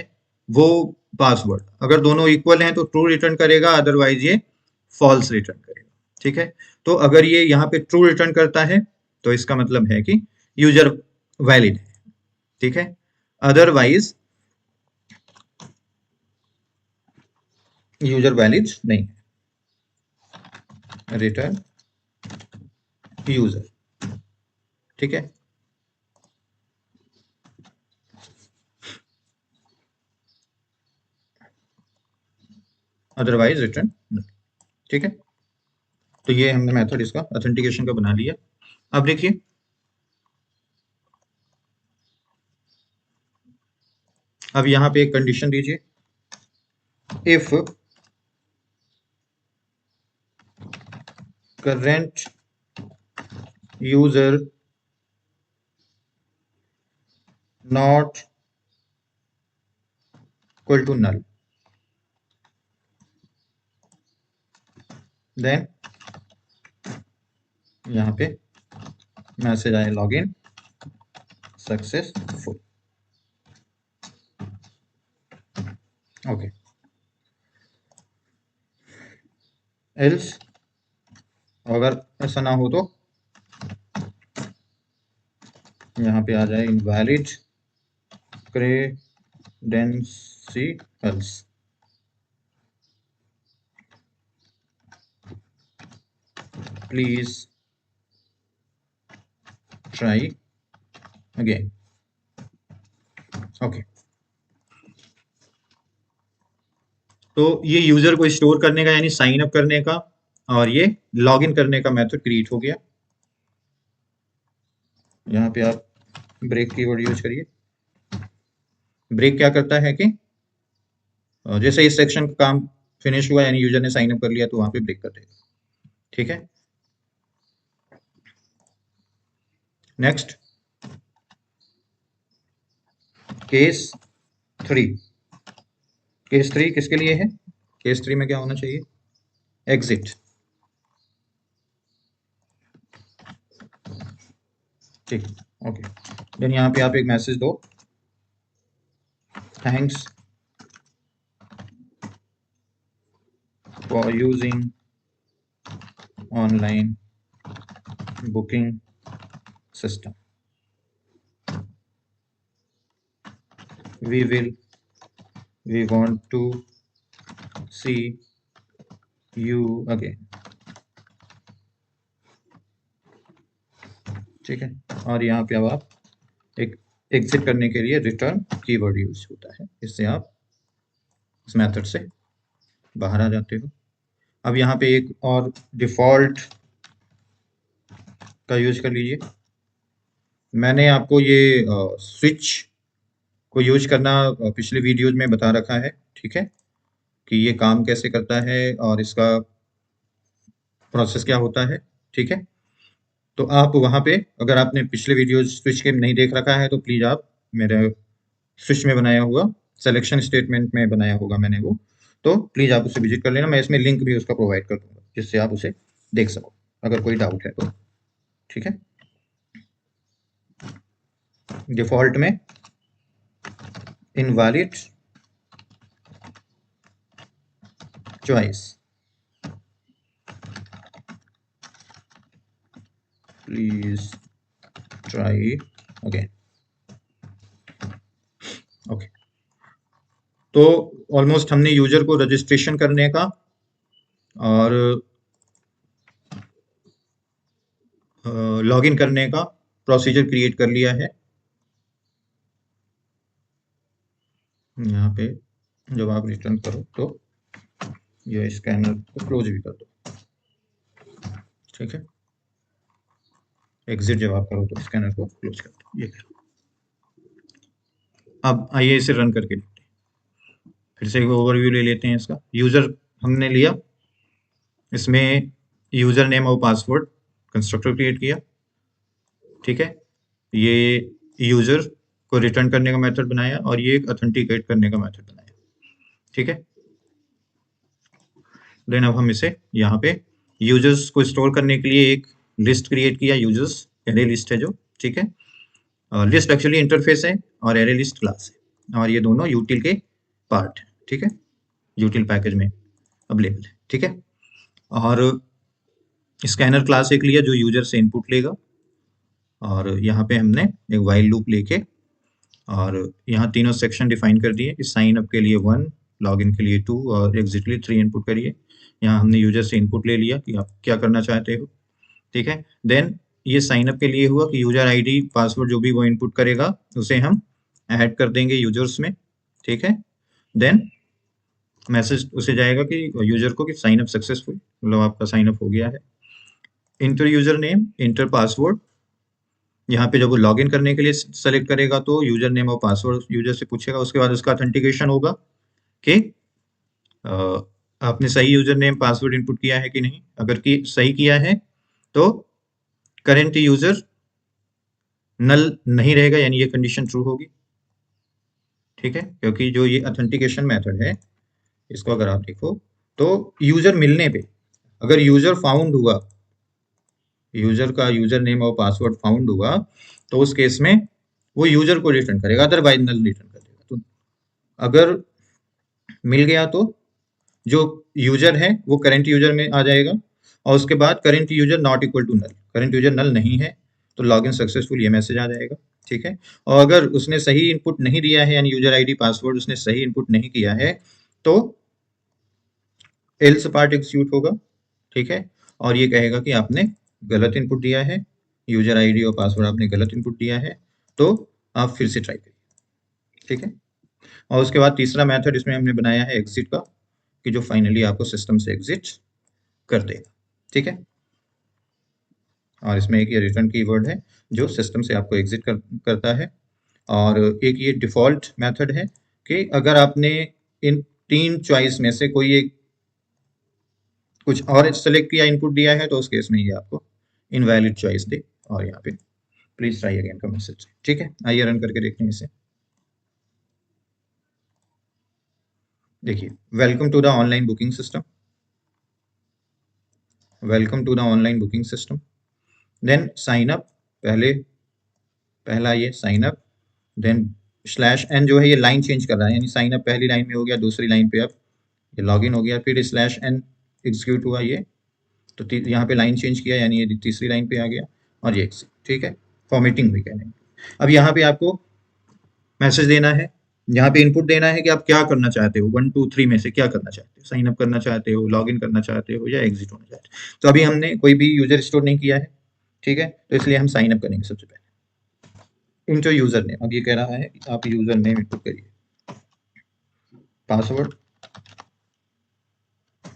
वो पासवर्ड, अगर दोनों इक्वल हैं तो ट्रू रिटर्न करेगा, अदरवाइज ये फॉल्स रिटर्न करेगा। ठीक है, तो अगर ये यहाँ पे ट्रू रिटर्न करता है तो इसका मतलब है कि यूजर वैलिड है। ठीक है, अदरवाइज यूजर वैलिड नहीं है, रिटर्न यूजर। ठीक है, अदरवाइज रिटर्न। ठीक है, तो ये हमने मेथड इसका ऑथेंटिकेशन का बना लिया। अब देखिए, अब यहाँ पे एक कंडीशन दीजिए, if current user not equal to null, then यहाँ पे मैसेज आए लॉगिन सक्सेसफुल। ओके, एल्स अगर ऐसा ना हो तो यहाँ पे आ जाए invalid credentials. Please try again. Okay, तो ये यूजर को स्टोर करने का यानी साइन अप करने का और ये लॉगिन करने का मेथड क्रिएट हो गया। यहाँ पे आप ब्रेक कीवर्ड यूज करिए। ब्रेक क्या करता है कि जैसे इस सेक्शन का काम फिनिश हुआ यानी यूजर ने साइन अप कर लिया तो वहां पे ब्रेक कर देगा। ठीक है, नेक्स्ट केस 3। केस 3 किसके लिए है? केस 3 में क्या होना चाहिए? एग्जिट। ठीक, ओके, देन यहाँ पे आप एक मैसेज दो, thanks for using online booking system, we want to see you again. ठीक है, और यहाँ पे अब आप एक एग्जिट करने के लिए रिटर्न कीवर्ड यूज होता है, इससे आप इस मेथड से बाहर आ जाते हो। अब यहाँ पे एक और डिफॉल्ट का यूज कर लीजिए। मैंने आपको ये स्विच को यूज करना पिछले वीडियोज में बता रखा है। ठीक है, कि ये काम कैसे करता है और इसका प्रोसेस क्या होता है। ठीक है, तो आप वहाँ पे अगर आपने पिछले वीडियोज स्विच के नहीं देख रखा है तो प्लीज़ आप मेरे स्विच में बनाया हुआ सिलेक्शन स्टेटमेंट में बनाया होगा मैंने वो, तो प्लीज़ आप उसे विजिट कर लेना। मैं इसमें लिंक भी उसका प्रोवाइड कर दूंगा जिससे आप उसे देख सको अगर कोई डाउट है तो। ठीक है, डिफॉल्ट में invalid choice, please try again. Okay, तो ऑलमोस्ट हमने यूजर को रजिस्ट्रेशन करने का और लॉगिन करने का प्रोसीजर क्रिएट कर लिया है। यहाँ पे जब आप रिटर्न करो तो ये स्कैनर को क्लोज भी कर दो, ठीक है। एग्जिट जब आप करो तो स्कैनर को क्लोज कर दो, ये करो। अब आइए इसे रन करके देखते हैं। फिर से एक ओवरव्यू ले लेते हैं इसका। यूजर हमने लिया, इसमें यूजर नेम और पासवर्ड कंस्ट्रक्टर क्रिएट किया, ठीक है। ये यूजर को रिटर्न करने का मेथड बनाया और ये एक ऑथेंटिकेट करने का मेथड बनाया, ठीक है। देन अब हम इसे यहाँ पे यूजर्स को स्टोर करने के लिए एक लिस्ट क्रिएट किया, यूजर्स एरे लिस्ट है जो, ठीक है। लिस्ट एक्चुअली इंटरफेस है और एरे लिस्ट क्लास है, और ये दोनों यूटिल के पार्ट है, ठीक है। यूटिल पैकेज में अवेलेबल है, ठीक है। और स्कैनर क्लास एक लिया जो यूजर से इनपुट लेगा, और यहाँ पे हमने एक व्हाइल लूप लेके और यहाँ तीनों सेक्शन डिफाइन कर दिए कि साइन अप के लिए 1, लॉगिन के लिए 2 और एग्जिट के लिए 3 इनपुट करिए। यहाँ हमने यूजर से इनपुट ले लिया कि आप क्या करना चाहते हो, ठीक है। देन ये साइन अप के लिए हुआ कि यूजर आईडी पासवर्ड जो भी वो इनपुट करेगा उसे हम ऐड कर देंगे यूजर्स में, ठीक है। देन मैसेज उसे जाएगा कि यूजर को कि साइन अप सक्सेसफुल, मतलब आपका साइन अप हो गया है। Inter user name, inter password, यहाँ पे जब वो लॉगिन करने के लिए सेलेक्ट करेगा तो यूजर नेम और पासवर्ड यूजर से पूछेगा, उसके बाद उसका ऑथेंटिकेशन होगा कि आपने सही यूजर नेम पासवर्ड इनपुट किया है कि नहीं। अगर कि सही किया है तो करेंट यूजर नल नहीं रहेगा, यानी ये कंडीशन ट्रू होगी, ठीक है। क्योंकि जो ये ऑथेंटिकेशन मेथड है, इसको अगर आप देखो तो यूजर मिलने पे अगर यूजर फाउंड हुआ, यूजर का यूजर नेम और पासवर्ड फाउंड हुआ, तो उस केस में वो यूजर को रिटर्न करेगा, अदरवाइज नल रिटर्न कर देगा। तो अगर मिल गया तो जो यूजर है वो करंट यूजर में आ जाएगा, और उसके बाद current user not equal to null, current user null नहीं है तो लॉगिन सक्सेसफुल ये मैसेज आ जाएगा, ठीक है। और अगर उसने सही इनपुट नहीं दिया है, यानी यूजर आईडी पासवर्ड उसने सही इनपुट नहीं किया है, तो एल्स पार्ट एग्जीक्यूट होगा, ठीक है। और ये कहेगा कि आपने गलत इनपुट दिया है, यूजर आईडी और पासवर्ड आपने गलत इनपुट दिया है, तो आप फिर से ट्राई करिए, ठीक है। और उसके बाद तीसरा मेथड इसमें हमने बनाया है एग्जिट का, कि जो फाइनली आपको सिस्टम से एग्जिट कर देगा, ठीक है। और इसमें एक ये रिटर्न कीवर्ड है जो सिस्टम से आपको एग्जिट करता है। और एक ये डिफ़ॉल्ट मेथड है कि अगर आपने इन 3 चॉइस में से कोई एक कुछ और सेलेक्ट किया, इनपुट दिया है, तो उस केस में ये आपको इनवैलिड चॉइस दे, और यहाँ पे प्लीज ट्राई अगेन का मैसेज, ठीक है। आइए रन करके देखते हैं इसे। देखिए, welcome to the online booking system, welcome to the online booking system. Then sign up, पहला ये sign up, then slash N जो है ये लाइन चेंज कर रहा है, यानी साइन अप पहली लाइन में हो गया, दूसरी लाइन पे अब ये लॉगिन हो गया, फिर स्लैश एन एग्जीक्यूट हुआ ये, तो यहाँ पे लाइन चेंज किया, यानी ये तीसरी लाइन पे आ गया, और ये एग्जिट, ठीक है। फॉर्मेटिंग भी कह रहे हैं। अब यहाँ पे आपको मैसेज देना है, यहाँ पे इनपुट देना है कि आप क्या करना चाहते हो, 1 2 3 में से क्या करना चाहते हो, साइन अप करना चाहते हो, लॉगिन करना चाहते हो, या एग्जिट होना चाहते हो। तो अभी हमने कोई भी यूजर स्टोर नहीं किया है, ठीक है, तो इसलिए हम साइन अप करेंगे सबसे पहले। इंटर यूजर नेम, अब ये कह रहा है कि आप यूजर नेम इनपुट करिए, password,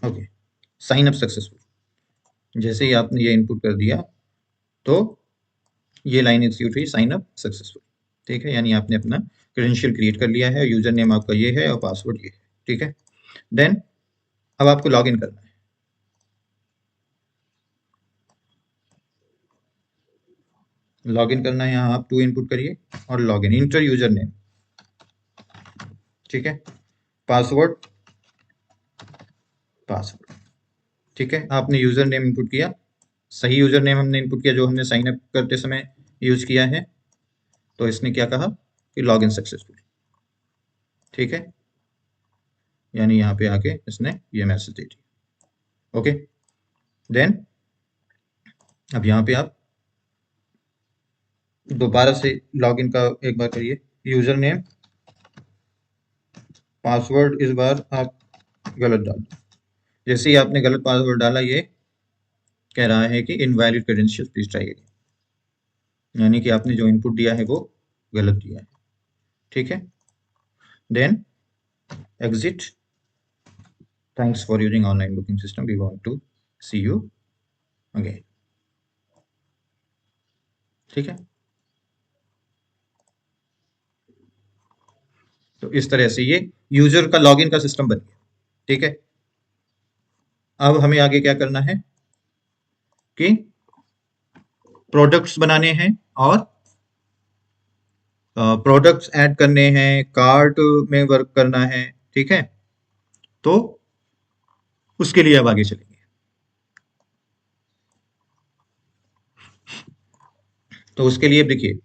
okay, sign up successful. जैसे ही आपने ये इनपुट कर दिया तो ये लाइन एग्जीक्यूट हुई, साइन अप सक्सेसफुल, ठीक है। यानी आपने अपना क्रेडेंशियल क्रिएट कर लिया है, यूजर नेम आपका ये है और पासवर्ड ये है, ठीक है। देन अब आपको लॉगिन करना है। लॉगिन करना है, यहाँ आप 2 इनपुट करिए और लॉगिन, इंटर यूजर नेम, ठीक है, पासवर्ड, पासवर्ड, ठीक है। आपने यूजर नेम इनपुट किया, सही यूजर नेम हमने इनपुट किया जो हमने साइन अप करते समय यूज किया है, तो इसने क्या कहा कि लॉगिन सक्सेसफुल, ठीक है। यानी यहाँ पे आके इसने ये मैसेज दे दिया, ओके। देन अब यहाँ पे आप दोबारा से लॉगिन का एक बार करिए। यूजर नेम, पासवर्ड इस बार आप गलत डाल दो। जैसे ही आपने गलत पासवर्ड डाला, ये कह रहा है कि invalid credential please try again, यानी कि आपने जो इनपुट दिया है वो गलत दिया है। ठीक है, then exit. Thanks for using online booking system, we want to see you again. ठीक है, तो इस तरह से ये यूजर का लॉगिन का सिस्टम बन गया। ठीक है, अब हमें आगे क्या करना है कि प्रोडक्ट्स बनाने हैं और प्रोडक्ट्स ऐड करने हैं, कार्ट में वर्क करना है। ठीक है, तो उसके लिए अब आगे चलेंगे। तो उसके लिए देखिए,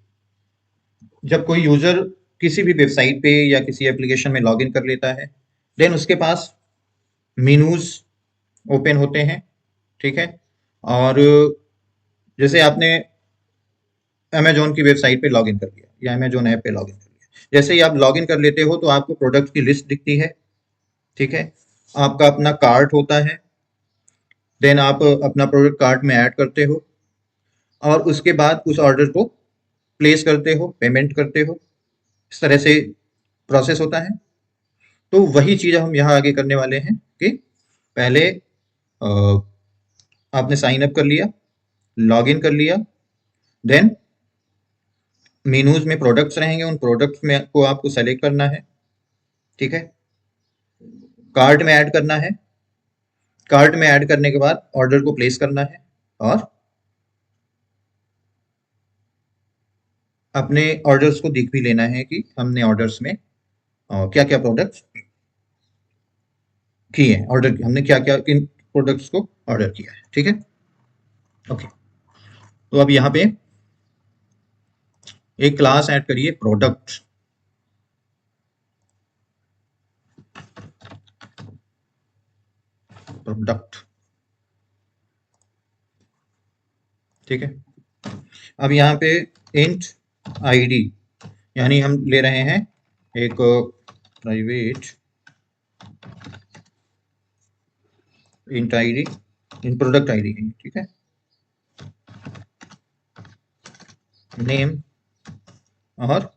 जब कोई यूजर किसी भी वेबसाइट पे या किसी एप्लीकेशन में लॉगिन कर लेता है, देन उसके पास मेनूज ओपन होते हैं। ठीक है, और जैसे आपने अमेजोन की वेबसाइट पे लॉगिन कर लिया या अमेजोन ऐप पे लॉगिन कर लिया, जैसे ही आप लॉगिन कर लेते हो तो आपको प्रोडक्ट की लिस्ट दिखती है। ठीक है, आपका अपना कार्ट होता है, देन आप अपना प्रोडक्ट कार्ट में ऐड करते हो और उसके बाद उस ऑर्डर को प्लेस करते हो, पेमेंट करते हो। इस तरह से प्रोसेस होता है। तो वही चीज़ हम यहाँ आगे करने वाले हैं कि पहले आपने साइन अप कर लिया, लॉगिन कर लिया, देन मेनूज में प्रोडक्ट्स रहेंगे, उन प्रोडक्ट्स में को आपको सेलेक्ट करना है। ठीक है, कार्ट में ऐड करना है, कार्ट में ऐड करने के बाद ऑर्डर को प्लेस करना है और अपने ऑर्डर्स को देख भी लेना है कि हमने ऑर्डर्स में क्या क्या प्रोडक्ट्स किए हैं, ऑर्डर हमने क्या क्या किन प्रोडक्ट्स को ऑर्डर किया है। ठीक है, ओके। तो अब यहाँ पे एक क्लास ऐड करिए, प्रोडक्ट। प्रोडक्ट, ठीक है। अब यहाँ पे इंट आईडी, यानी हम ले रहे हैं एक प्राइवेट इंट आईडी, इन प्रोडक्ट आईडी है। ठीक है, नेम और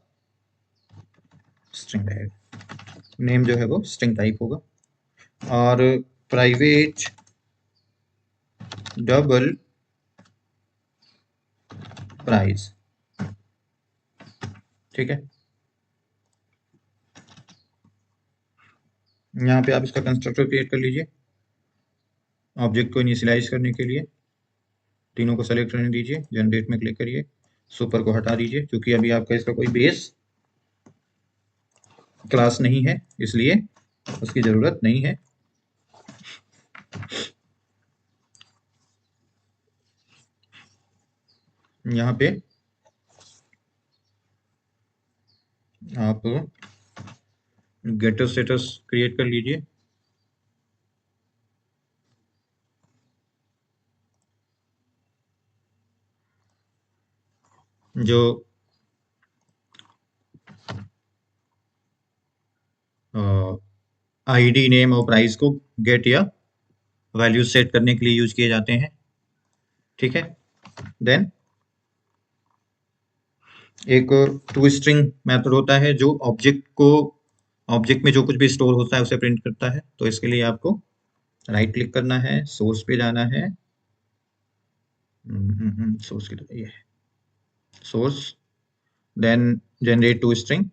स्ट्रिंग रहेगा। नेम जो है वो स्ट्रिंग टाइप होगा और प्राइवेट डबल प्राइस। ठीक है, यहाँ पे आप इसका कंस्ट्रक्टर क्रिएट कर लीजिए ऑब्जेक्ट को इनिशियलाइज करने के लिए। तीनों को सेलेक्ट करने दीजिए, जनरेट में क्लिक करिए, सुपर को हटा दीजिए क्योंकि अभी आपका इसका कोई बेस क्लास नहीं है, इसलिए उसकी जरूरत नहीं है। यहाँ पे आप गेटर स्टेटस क्रिएट कर लीजिए। जो आईडी, नेम और प्राइस को गेट या वैल्यू सेट करने के लिए यूज किए जाते हैं। ठीक है, देन एक टू स्ट्रिंग मेथड होता है जो ऑब्जेक्ट में जो कुछ भी स्टोर होता है उसे प्रिंट करता है। तो इसके लिए आपको राइट क्लिक करना है, सोर्स पे जाना है, सोर्स की तरह ये है source, then generate to string,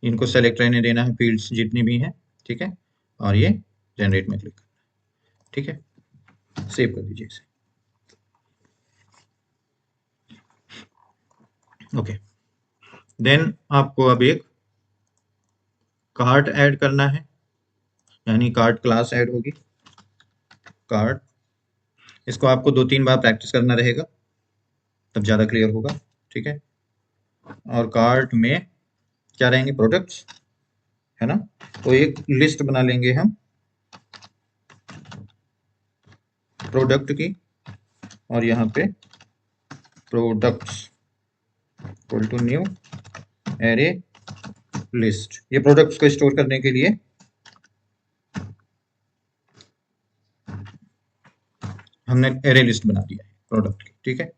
इनको सेलेक्ट रहने देना है फील्ड्स जितनी भी हैं। ठीक है, और ये जनरेट में क्लिक करना है। ठीक है, सेव कर दीजिए इसे। ओके, देन आपको अब एक कार्ट ऐड करना है, यानी कार्ट क्लास ऐड होगी। कार्ट, इसको आपको 2-3 बार प्रैक्टिस करना रहेगा तब ज़्यादा क्लियर होगा। ठीक है, और कार्ट में क्या रहेंगे, प्रोडक्ट्स, है ना। तो एक लिस्ट बना लेंगे हम प्रोडक्ट की और यहाँ पे products equal to new array list. ये प्रोडक्ट्स को स्टोर करने के लिए हमने एरे लिस्ट बना दिया है प्रोडक्ट की, ठीक है।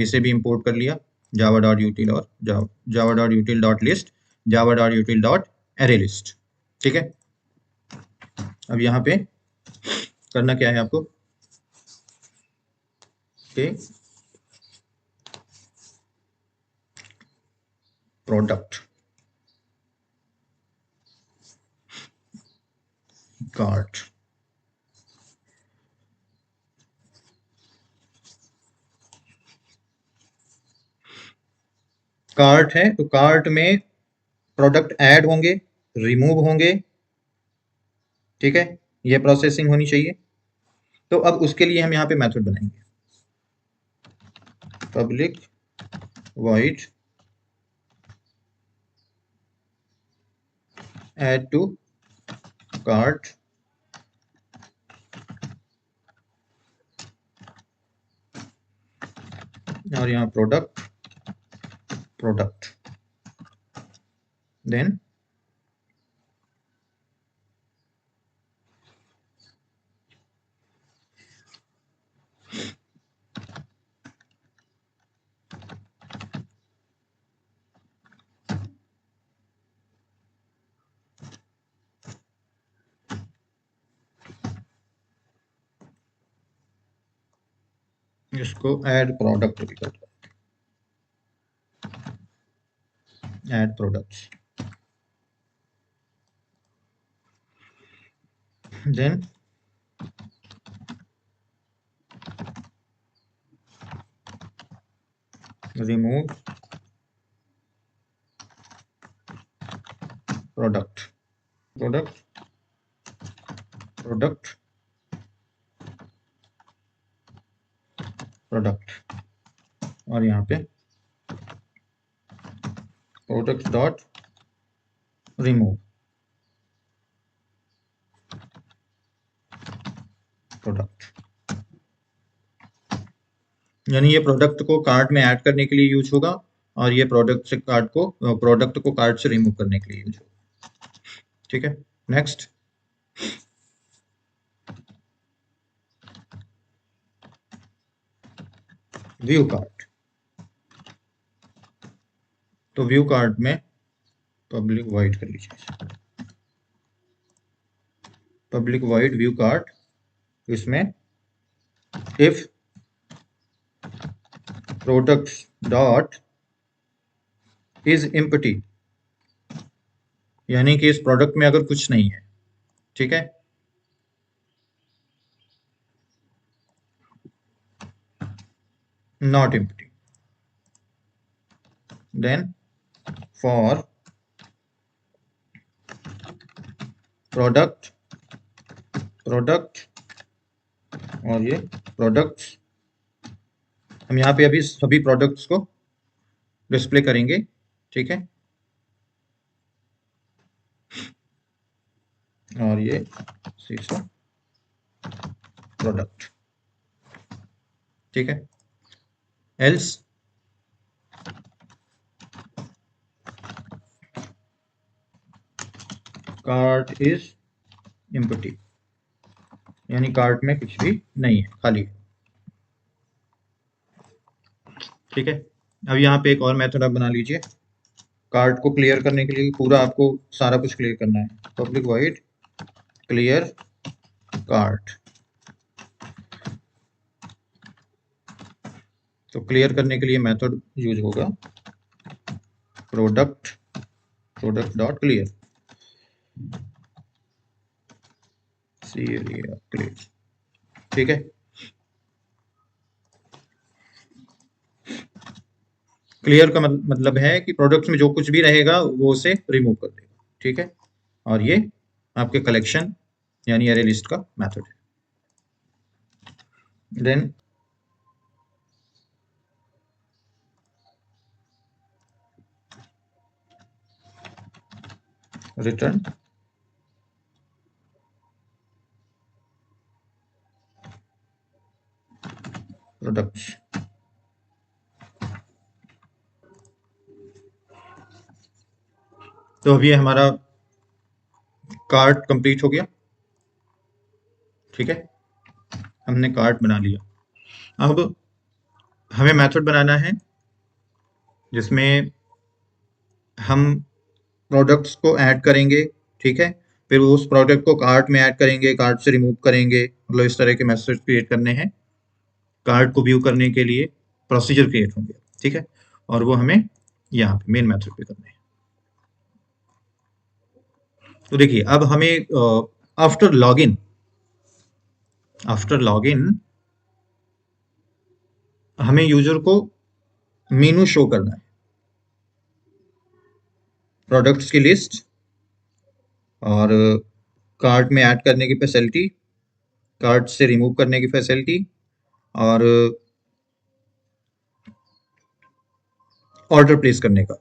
इसे भी इंपोर्ट कर लिया, जावा डॉट यूटिल और Java dot यूटिल dot list, Java dot यूटिल dot array list, ठीक है। अब यहाँ पे करना क्या है आपको कि प्रोडक्ट कार्ट, कार्ट है तो कार्ट में प्रोडक्ट ऐड होंगे, रिमूव होंगे, ठीक है। ये प्रोसेसिंग होनी चाहिए। तो अब उसके लिए हम यहाँ पे मेथड बनाएंगे, public void add to cart और यहाँ प्रोडक्ट देन इसको ऐड प्रोडक्ट भी कर दो, add products, then remove product, product product product और यहाँ पे प्रोडक्ट डॉट रिमूव प्रोडक्ट। यानी ये प्रोडक्ट को कार्ट में ऐड करने के लिए यूज होगा और ये प्रोडक्ट को कार्ट से रिमूव करने के लिए यूज होगा, ठीक है। नेक्स्ट व्यू कार्ट, तो व्यू कार्ट में पब्लिक वाइड कर लीजिए, पब्लिक वाइड व्यू कार्ट, इसमें if products dot is empty, यानी कि इस प्रोडक्ट में अगर कुछ नहीं है, ठीक है। Not empty, then for product और ये प्रोडक्ट्स, हम यहाँ पे अभी सभी प्रोडक्ट्स को डिस्प्ले करेंगे, ठीक है। और ये शीशा प्रोडक्ट, ठीक है। एल्स कार्ट इज एम्प्टी, यानी कार्ट में कुछ भी नहीं है, खाली है, ठीक है। अब यहाँ पे एक और मेथड आप बना लीजिए, कार्ट को क्लियर करने के लिए पूरा आपको सारा कुछ क्लियर करना है, पब्लिक वॉइड क्लियर कार्ट। तो क्लियर करने के लिए मेथड यूज होगा प्रोडक्ट डॉट क्लियर, क्लियर, ठीक है। क्लियर का मतलब है कि प्रोडक्ट में जो कुछ भी रहेगा वो उसे रिमूव कर देगा, ठीक है। और ये आपके कलेक्शन यानी एरे लिस्ट का मेथड है। देन रिटर्न प्रोडक्ट्स, तो अब ये हमारा कार्ट कंप्लीट हो गया। ठीक है, हमने कार्ट बना लिया। अब हमें मेथड बनाना है जिसमें हम प्रोडक्ट्स को ऐड करेंगे। ठीक है, फिर उस प्रोडक्ट को कार्ट में ऐड करेंगे, कार्ट से रिमूव करेंगे, मतलब इस तरह के मैसेज क्रिएट करने हैं। कार्ट को व्यू करने के लिए प्रोसीजर क्रिएट होंगे। ठीक है, और वो हमें यहाँ पे मेन मेथड पे करने हैं। तो देखिए, अब हमें आफ्टर लॉगिन हमें यूजर को मेनू शो करना है, प्रोडक्ट्स की लिस्ट और कार्ट में ऐड करने की फैसिलिटी, कार्ट से रिमूव करने की फैसिलिटी और ऑर्डर प्लेस करने का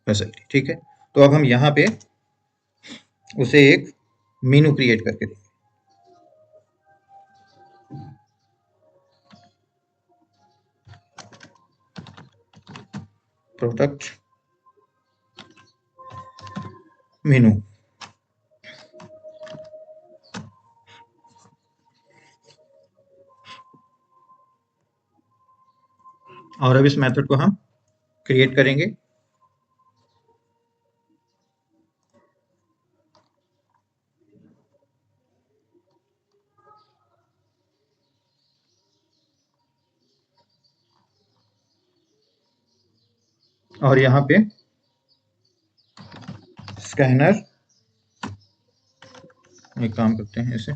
फैसिलिटी। ठीक है, तो अब हम यहाँ पे उसे एक मेनू क्रिएट करके देंगे। प्रोडक्ट मेनू। और अब इस मेथड को हम क्रिएट करेंगे। और यहाँ पे स्कैनर, एक काम करते हैं इसे,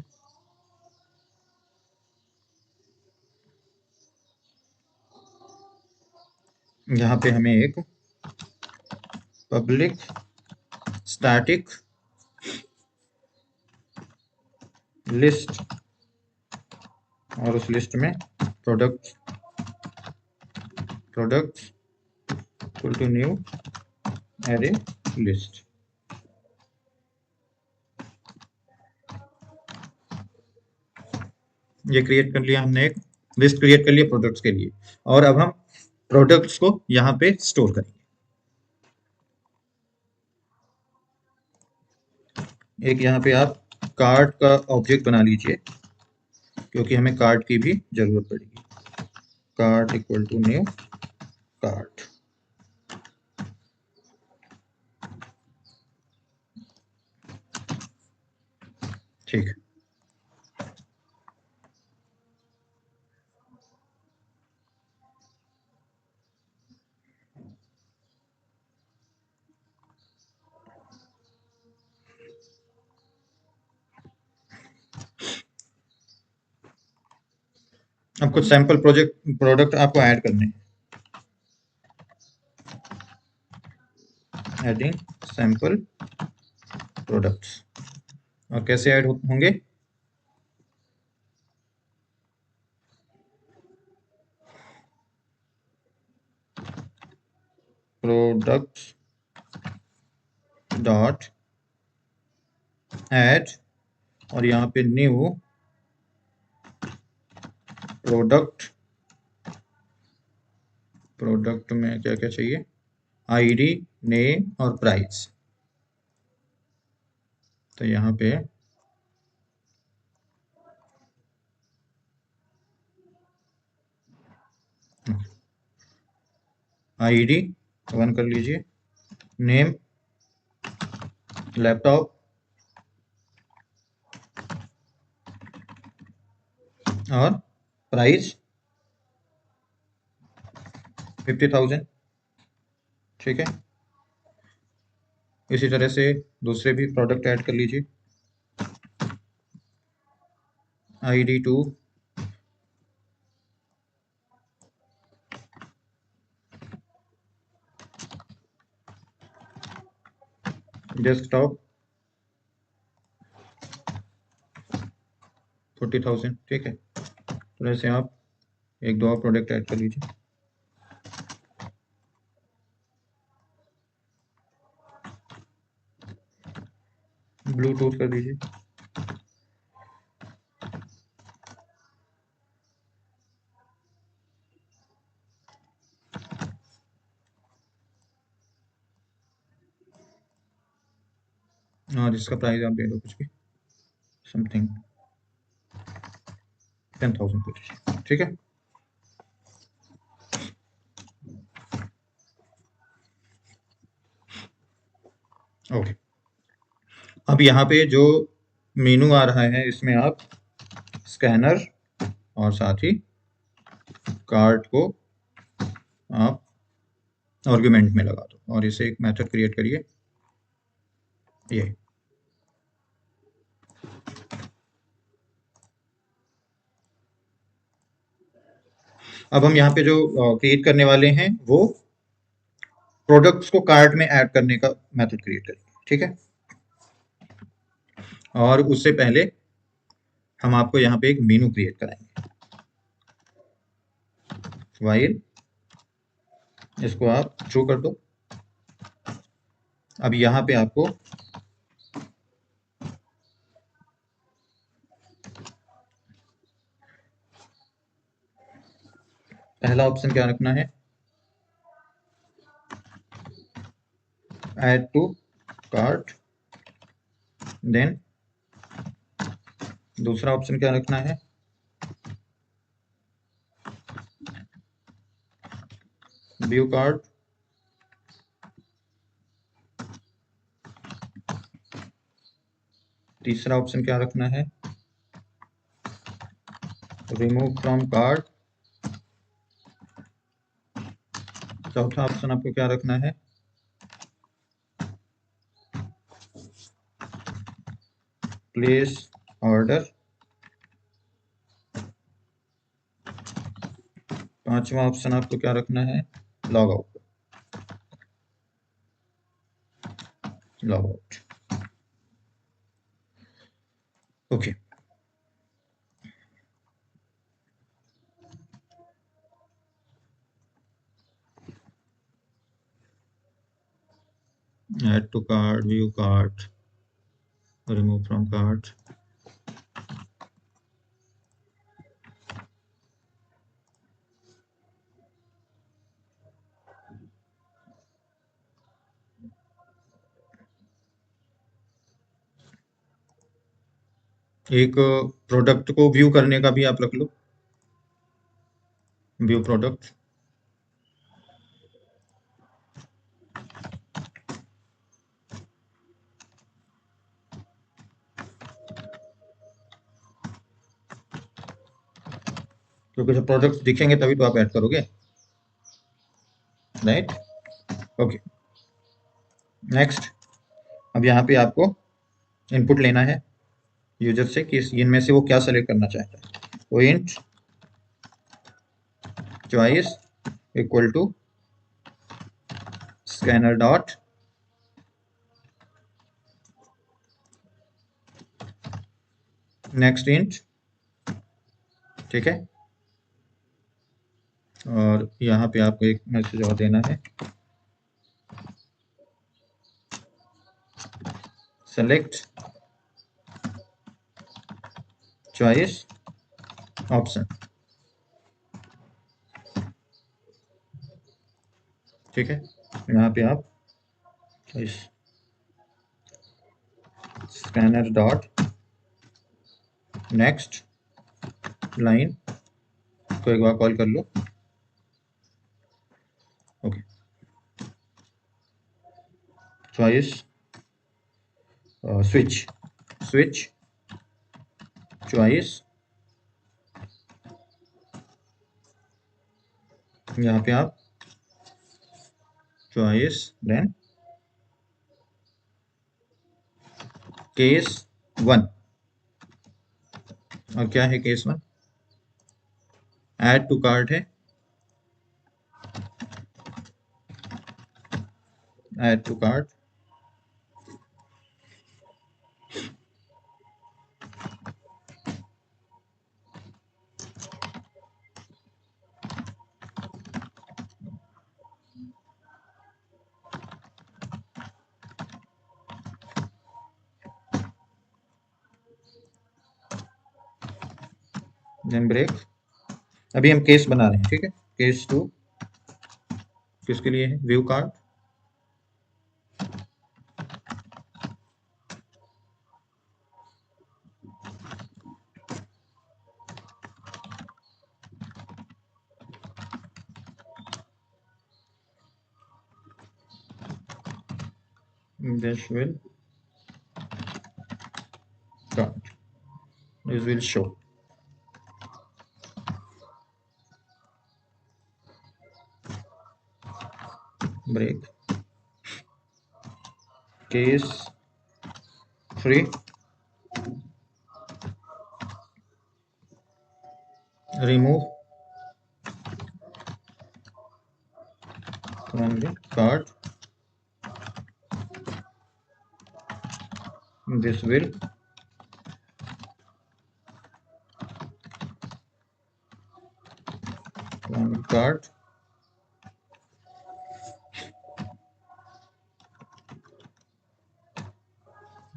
यहाँ पे हमें एक पब्लिक स्टैटिक लिस्ट और उस लिस्ट में products equal to new array list. ये क्रिएट कर लिया हमने, एक लिस्ट क्रिएट कर लिया प्रोडक्ट्स के लिए। और अब हम प्रोडक्ट्स को यहाँ पे स्टोर करेंगे। एक यहाँ पे आप कार्ट का ऑब्जेक्ट बना लीजिए, क्योंकि हमें कार्ट की भी जरूरत पड़ेगी। Cart equal to new cart. ठीक है, अब कुछ सैंपल प्रोडक्ट आपको ऐड करने हैं। Adding sample products. और कैसे ऐड होंगे? प्रोडक्ट्स डॉट ऐड और यहाँ पे न्यू प्रोडक्ट में क्या क्या चाहिए? आईडी, नेम और प्राइस। तो यहाँ पे आईडी 1 कर लीजिए, नेम लैपटॉप और प्राइस 50,000। ठीक है, इसी तरह से दूसरे भी प्रोडक्ट ऐड कर लीजिए। ID 2, desktop 40,000। ठीक है, तो ऐसे आप एक दो और प्रोडक्ट ऐड कर लीजिए। ब्लूटूथ कर दीजिए। और इसका प्राइस आप दे दो कुछ भी, समथिंग 10,000 कुछ, ठीक है। ओके, अब यहाँ पे जो मेनू आ रहा है इसमें आप स्कैनर और साथ ही कार्ड को आप आर्गुमेंट में लगा दो और इसे एक मेथड क्रिएट करिए, ये। अब हम यहाँ पे जो क्रिएट करने वाले हैं वो प्रोडक्ट्स को कार्ट में ऐड करने का मेथड क्रिएट करेंगे, ठीक है। और उससे पहले हम आपको यहाँ पे एक मेनू क्रिएट कराएंगे, वाइल इसको आप ट्रू कर दो। अब यहाँ पे आपको पहला ऑप्शन क्या रखना है, ऐड टू कार्ट। देन दूसरा ऑप्शन क्या रखना है, व्यू कार्ट। तीसरा ऑप्शन क्या रखना है, रिमूव फ्रॉम कार्ट। चौथा ऑप्शन आपको क्या रखना है, प्लेस ऑर्डर। पांचवा ऑप्शन आपको क्या रखना है, log out, log out. Okay, add to cart, view cart, remove from cart. एक प्रोडक्ट को व्यू करने का भी आप रख लो, व्यू प्रोडक्ट। क्योंकि जब प्रोडक्ट्स दिखेंगे तभी तो आप ऐड करोगे, राइट। Okay, next. अब यहाँ पे आपको इनपुट लेना है यूजर से कि इनमें से वो क्या सेलेक्ट करना चाहता है। तो int choice equal to scanner dot next int, ठीक है। और यहाँ पे आपको एक मैसेज और देना है, सेलेक्ट चॉइस ऑप्शन, ठीक है। यहाँ पे आप इस स्कैनर डॉट नेक्स्ट लाइन को एक बार कॉल कर लो। Okay, choice switch, switch choice, यहाँ पे आप चॉइस देन केस 1। और क्या है केस 1, ऐड टू कार्ट है, add to cart. Then break. अभी हम केस बना रहे हैं, ठीक है। केस 2 किसके लिए है, view cart. this will start, this will show. Break case free, remove from the cart, this will from the cart,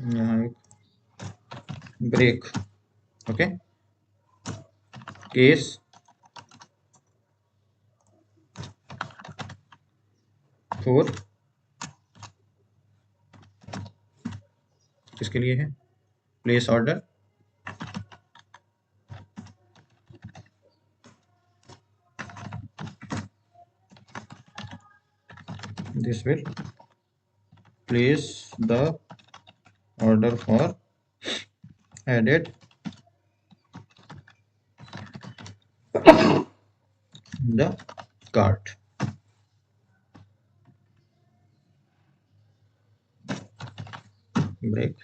यहाँ एक ब्रेक, ओके, केस 4 किसके लिए है, place order, this will place the order for added the cart. Break.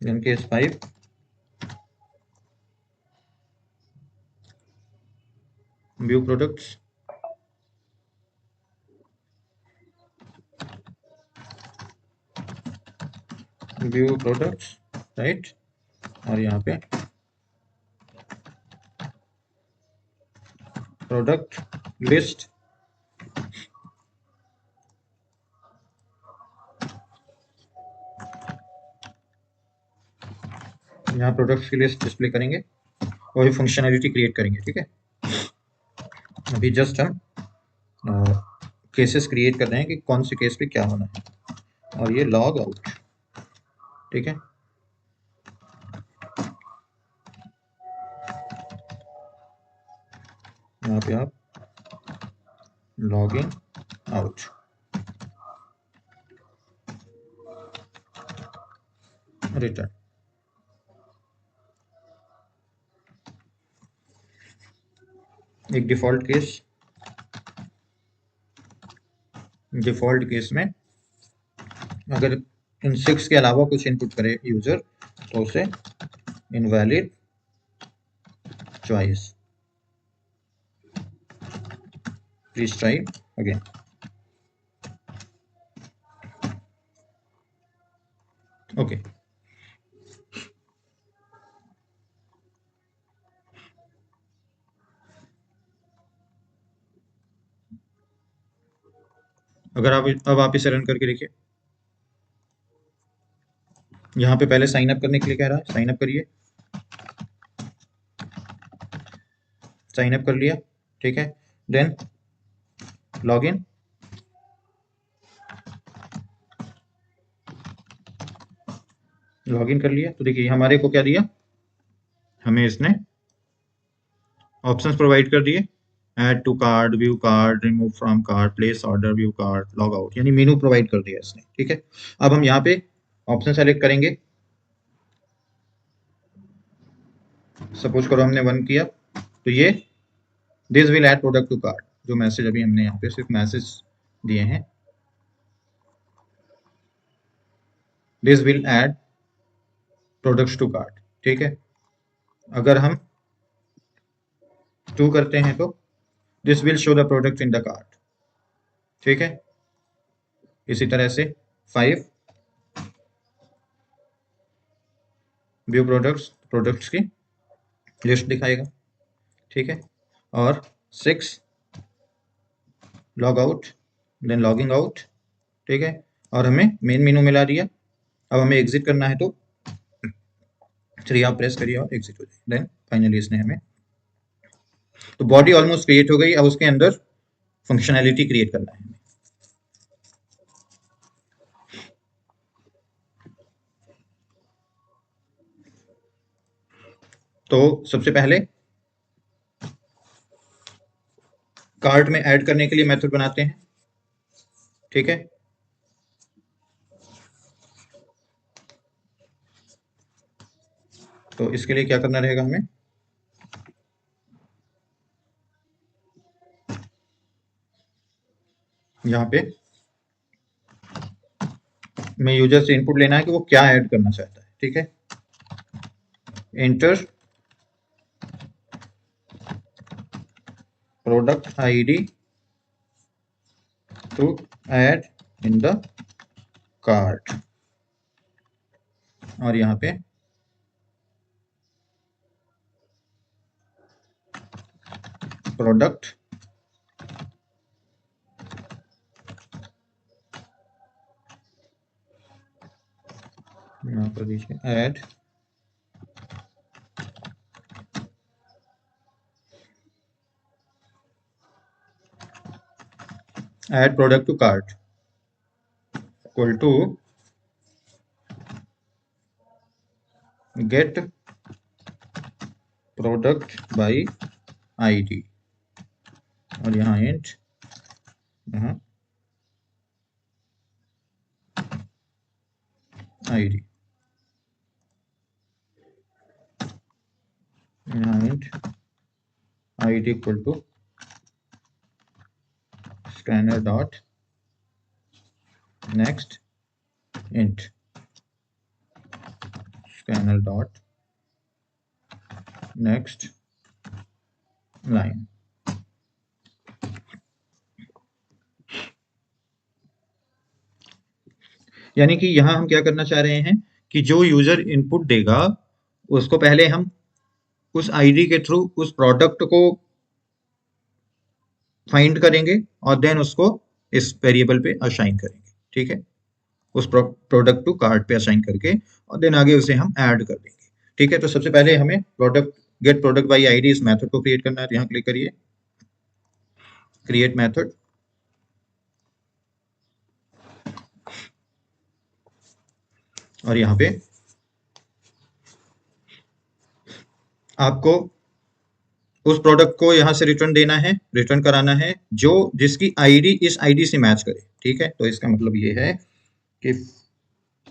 Then case 5, view products, view products, right, और यहाँ पे product list, यहाँ products की लिस्ट डिस्प्ले करेंगे और ये फंक्शनैलिटी क्रिएट करेंगे, ठीक है। अभी जस्ट हम केसेस क्रिएट कर रहे हैं कि कौन से केस पे क्या होना है, और ये लॉग आउट, ठीक है। यहाँ पे आप लॉगिंग आउट, रिटर्न, एक डिफॉल्ट केस में अगर इन 6 के अलावा कुछ इनपुट करे यूजर तो उसे invalid choice, please try again. Okay, अगर आप इसे रन करके देखिए, यहाँ पे पहले साइन अप करने के लिए कह रहा है, साइन अप करिए, साइन अप कर लिया, ठीक है। देन लॉगिन, लॉगिन कर लिया, तो देखिए हमारे को क्या दिया, हमें इसने ऑप्शंस प्रोवाइड कर दिए, add to card, view card, remove from card, place order, view card, log out, यानी मेनू प्रोवाइड कर दिया इसने, ठीक है। अब हम यहाँ पे ऑप्शन सेलेक्ट करेंगे, सपोज करो हमने 1 किया, तो ये this will add product to card, जो मैसेज अभी हमने यहाँ पे सिर्फ मैसेज दिए हैं, this will add products to card, ठीक है। अगर हम 2 करते हैं तो this will show the product in the cart, ठीक है। इसी तरह से 5 व्यू प्रोडक्ट्स की लिस्ट दिखाएगा, ठीक है। और 6 log out, then logging out, ठीक है। और हमें मेन मेनू मिला दिया, अब हमें एग्जिट करना है तो 3 आप प्रेस करिए और एग्जिट हो जाए, देन फाइनली इसने हमें, तो बॉडी ऑलमोस्ट क्रिएट हो गई। अब उसके अंदर फंक्शनैलिटी क्रिएट करना है। तो सबसे पहले कार्ट में ऐड करने के लिए मेथड बनाते हैं, ठीक है। तो इसके लिए क्या करना रहेगा हमें, यहाँ पे मैं यूजर से इनपुट लेना है कि वो क्या ऐड करना चाहता है। ठीक है, enter product ID to add in the cart, और यहाँ पे प्रोडक्ट यहाँ पर दीजिए add product to cart equal to get product by ID, और यहाँ इंट यहाँ आईडी, यहाँ int ID equal to scanner dot next int scanner dot next line. यानी कि यहाँ हम क्या करना चाह रहे हैं कि जो यूजर इनपुट देगा उसको पहले हम उस आईडी के थ्रू उस प्रोडक्ट को फाइंड करेंगे और देन उसको इस वेरिएबल पे असाइन करेंगे। ठीक है, उस प्रोडक्ट टू कार्ट पे असाइन करके और देन आगे उसे हम ऐड कर देंगे। ठीक है, तो सबसे पहले हमें product get product by ID इस मेथड को क्रिएट करना है। तो यहाँ क्लिक करिए क्रिएट मेथड, और यहाँ पे आपको उस प्रोडक्ट को यहाँ से रिटर्न देना है, रिटर्न कराना है जो जिसकी आईडी इस आईडी से मैच करे। ठीक है, तो इसका मतलब ये है कि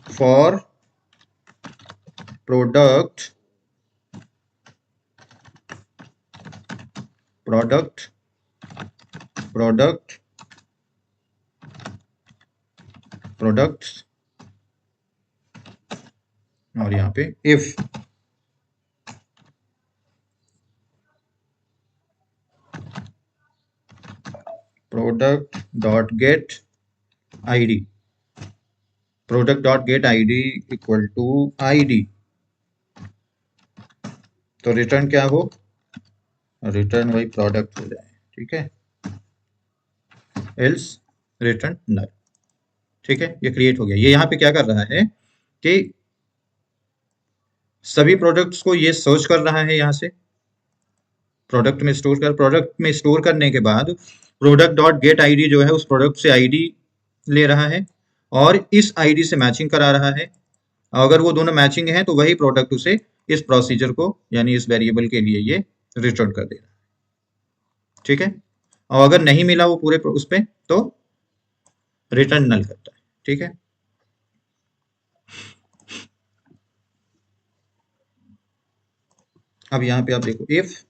for product product product products, और यहाँ पे if product dot get ID, product dot get ID equal to ID, तो रिटर्न क्या हो, रिटर्न वही प्रोडक्ट हो जाए। ठीक है, एल्स रिटर्न नल। ठीक है, ये क्रिएट हो गया। ये यहाँ पे क्या कर रहा है कि सभी प्रोडक्ट्स को ये सर्च कर रहा है, यहाँ से प्रोडक्ट में स्टोर करने के बाद प्रोडक्ट डॉट गेट आईडी जो है उस प्रोडक्ट से आईडी ले रहा है और इस आईडी से मैचिंग करा रहा है। अगर वो दोनों मैचिंग है तो वही प्रोडक्ट उसे इस प्रोसीजर को यानी इस वेरिएबल के लिए ये रिटर्न कर देगा। ठीक है, और अगर नहीं मिला वो पूरे उस पे तो रिटर्न नल करता है। ठीक है, अब यहाँ पे आप देखो if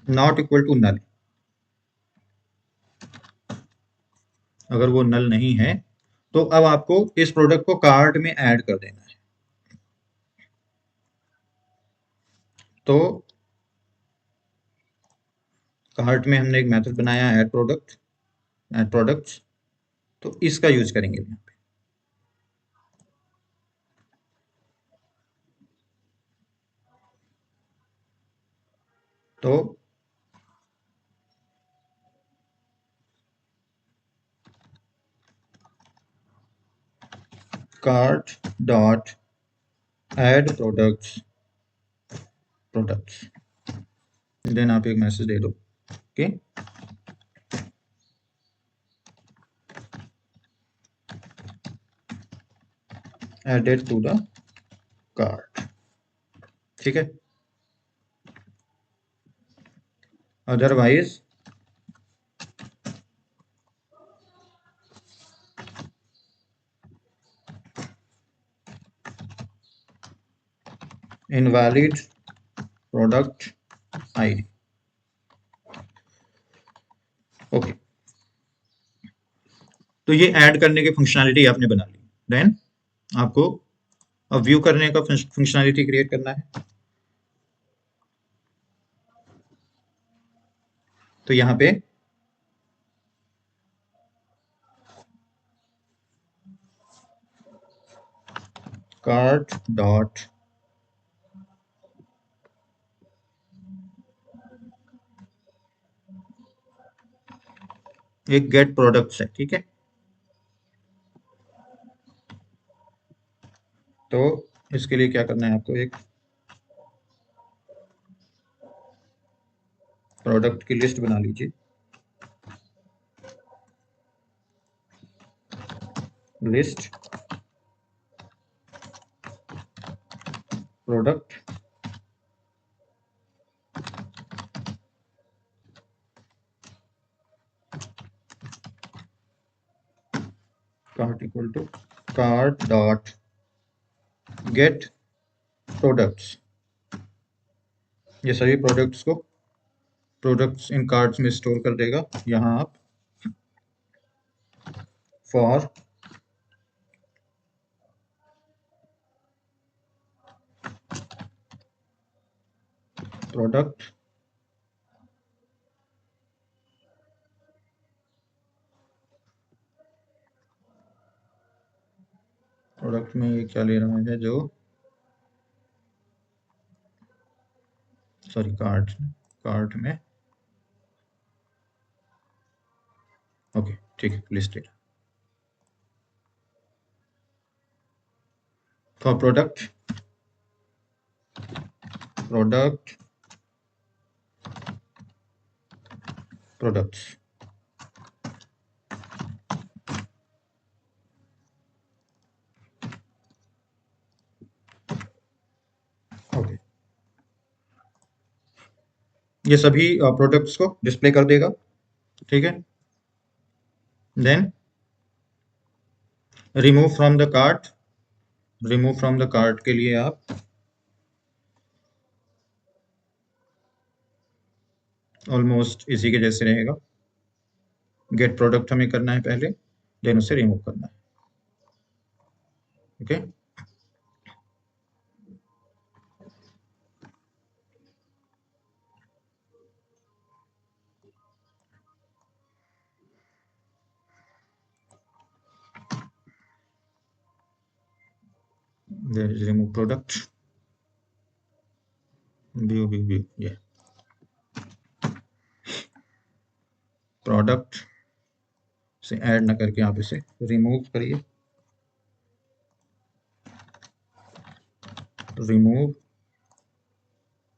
not equal to null, अगर वो नल नहीं है तो अब आपको इस प्रोडक्ट को कार्ट में ऐड कर देना है। तो कार्ट में हमने एक मेथड बनाया ऐड प्रोडक्ट्स, तो इसका यूज करेंगे यहाँ पे। तो cart dot add products then आप एक मैसेज दे दो कि एडेड टू द कार्ट। ठीक है, otherwise invalid product ID. Okay, तो ये ऐड करने की फंक्शनैलिटी आपने बना ली। देन आपको अब व्यू करने का फंक्शनैलिटी क्रिएट करना है। तो यहाँ पे कार्ट डॉट एक गेट प्रोडक्ट्स है, ठीक है। तो इसके लिए क्या करना है आपको, एक प्रोडक्ट की लिस्ट बना लीजिए। List product cart equal to cart dot get products. ये सभी प्रोडक्ट्स को प्रोडक्ट्स इन कार्ड्स में स्टोर कर देगा। यहाँ आप फॉर प्रोडक्ट प्रोडक्ट में ये क्या ले रहा है, जो सॉरी कार्ट कार्ट में, ओके ठीक है, लिस्ट ले for product product products. Okay, ये सभी प्रोडक्ट्स को डिस्प्ले कर देगा, ठीक है। Then remove from the cart, remove from the cart के लिए आप ऑलमोस्ट इसी के जैसे रहेगा। गेट प्रोडक्ट हमें करना है पहले, देन उसे रिमूव करना है, okay. There is remove product, view ये प्रोडक्ट से ऐड ना करके आप इसे रिमूव करिए। Remove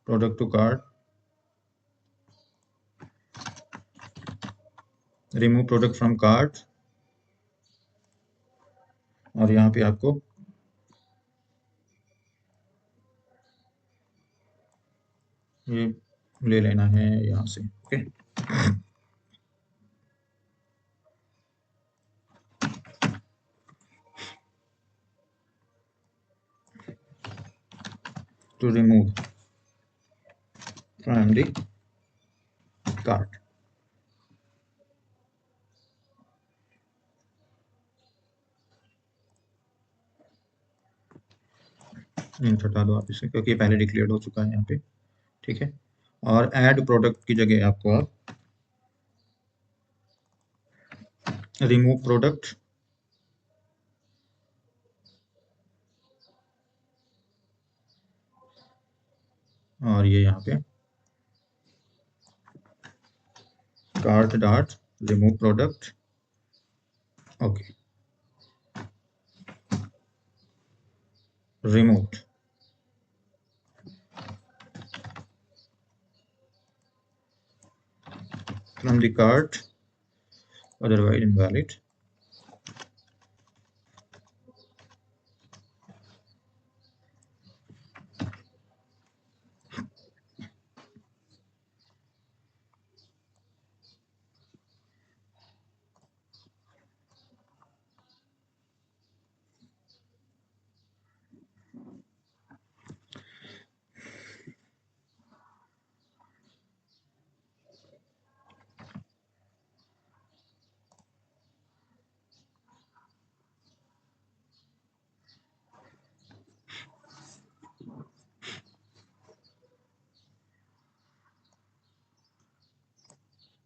product to cart, remove product from cart, और यहाँ पे आपको ये ले लेना है यहाँ से, okay. To remove from the cart, हटा दो आप इसे, क्योंकि पहले डिक्लेयर हो चुका है यहाँ पे, ठीक है। और ऐड प्रोडक्ट की जगह आपको आप रिमूव प्रोडक्ट और ये यहाँ पे cart dot remove product, okay. Removed from the cart, otherwise invalid।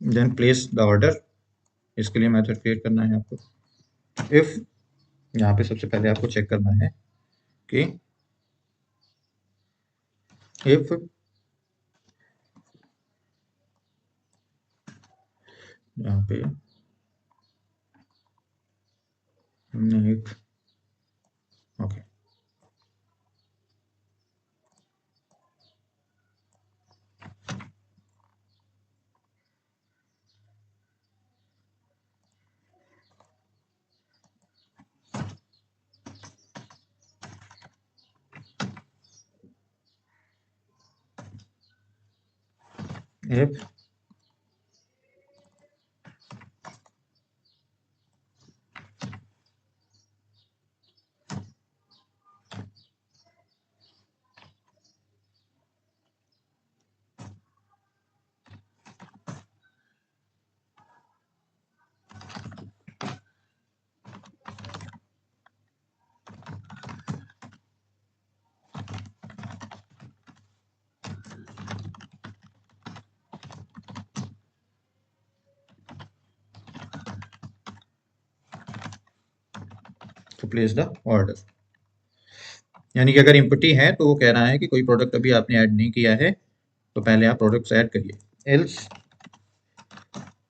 Then place the order. इसके लिए मेथड क्रिएट करना है आपको। इफ यहाँ पे सबसे पहले आपको चेक करना है कि इफ यहाँ पे हमने एक okay if two place the order, यानी कि अगर एम्प्टी है तो वो कह रहा है कि कोई प्रोडक्ट अभी आपने ऐड नहीं किया है तो पहले आप प्रोडक्ट्स ऐड करिए। एल्स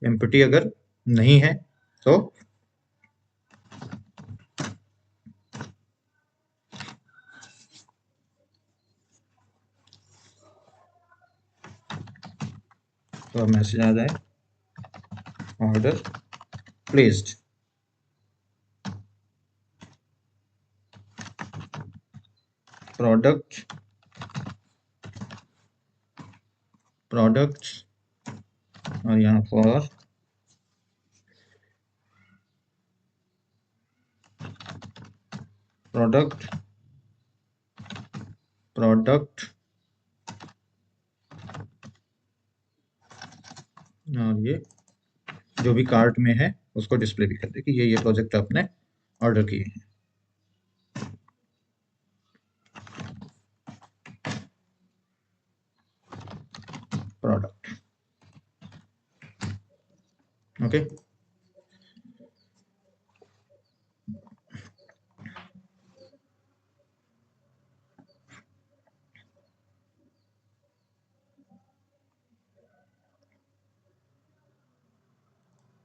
एम्प्टी अगर नहीं है तो अब मैसेज आ जाए ऑर्डर प्लेस्ड। प्रोडक्ट प्रोडक्ट्स और यहाँ फॉर प्रोडक्ट प्रोडक्ट और ये जो भी कार्ट में है उसको डिस्प्ले भी कर दे कि ये प्रोजेक्ट आपने ऑर्डर किए हैं। Product okay.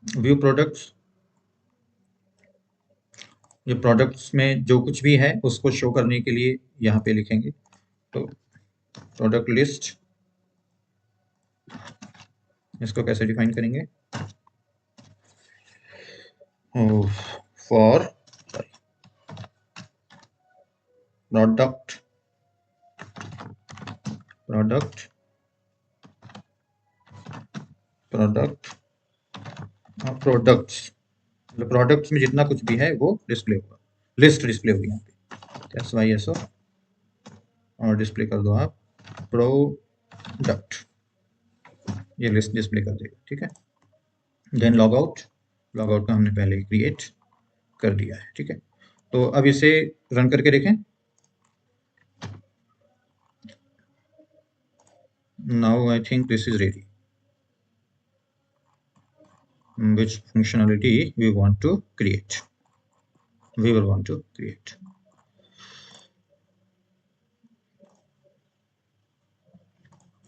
व्यू प्रोडक्ट्स, ये प्रोडक्ट्स में जो कुछ भी है उसको शो करने के लिए यहाँ पे लिखेंगे तो प्रोडक्ट लिस्ट। इसको कैसे डिफाइन करेंगे? For product product product products, मतलब प्रोडक्ट्स में जितना कुछ भी है वो डिस्प्ले होगा, लिस्ट डिस्प्ले होगी यहाँ पे। एस वाई एस ओ और डिस्प्ले कर दो आप प्रोडक्ट, ये लिस्ट डिस्प्ले कर देगा। ठीक है। Then log out, log out का हमने पहले ही क्रिएट कर दिया है। ठीक है। तो अब इसे रन करके देखें। Now I think this is ready. Which functionality we want to create? We will want to create.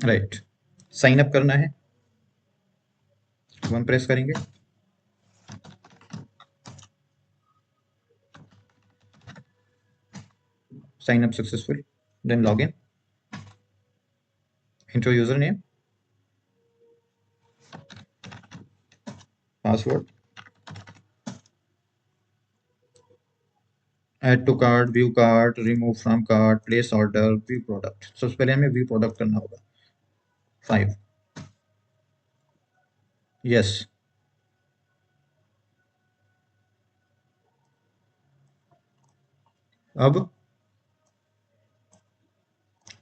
Right, sign up करना है, वन प्रेस करेंगे, sign up successful, then log in, enter user name, password, add to cart, view cart, remove from cart, place order, view product. सबसे पहले हमें view product करना होगा। 5 yes. अब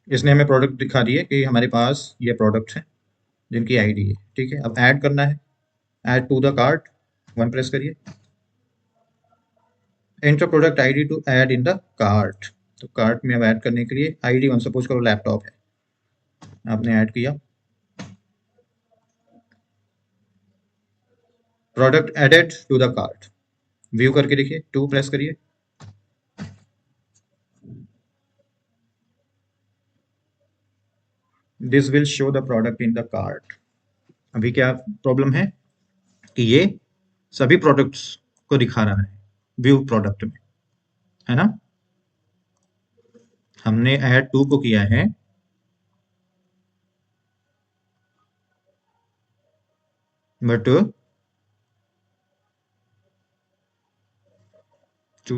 इसने हमें प्रोडक्ट दिखा दिए कि हमारे पास ये प्रोडक्ट्स हैं जिनकी आईडी है। ठीक है। अब ऐड करना है, add to the cart, one press करिए, enter product ID to add in the cart. तो कार्ट में अब ऐड करने के लिए आईडी, वन सपोज करो लैपटॉप है, आपने ऐड किया, product added to the cart, view करके देखिए, 2 प्रेस करिए। This will show the product in the cart. अभी क्या प्रॉब्लम है कि ये सभी प्रोडक्ट्स को दिखा रहा है व्यू प्रोडक्ट में, है ना। हमने ऐड 2 को किया है, बट टू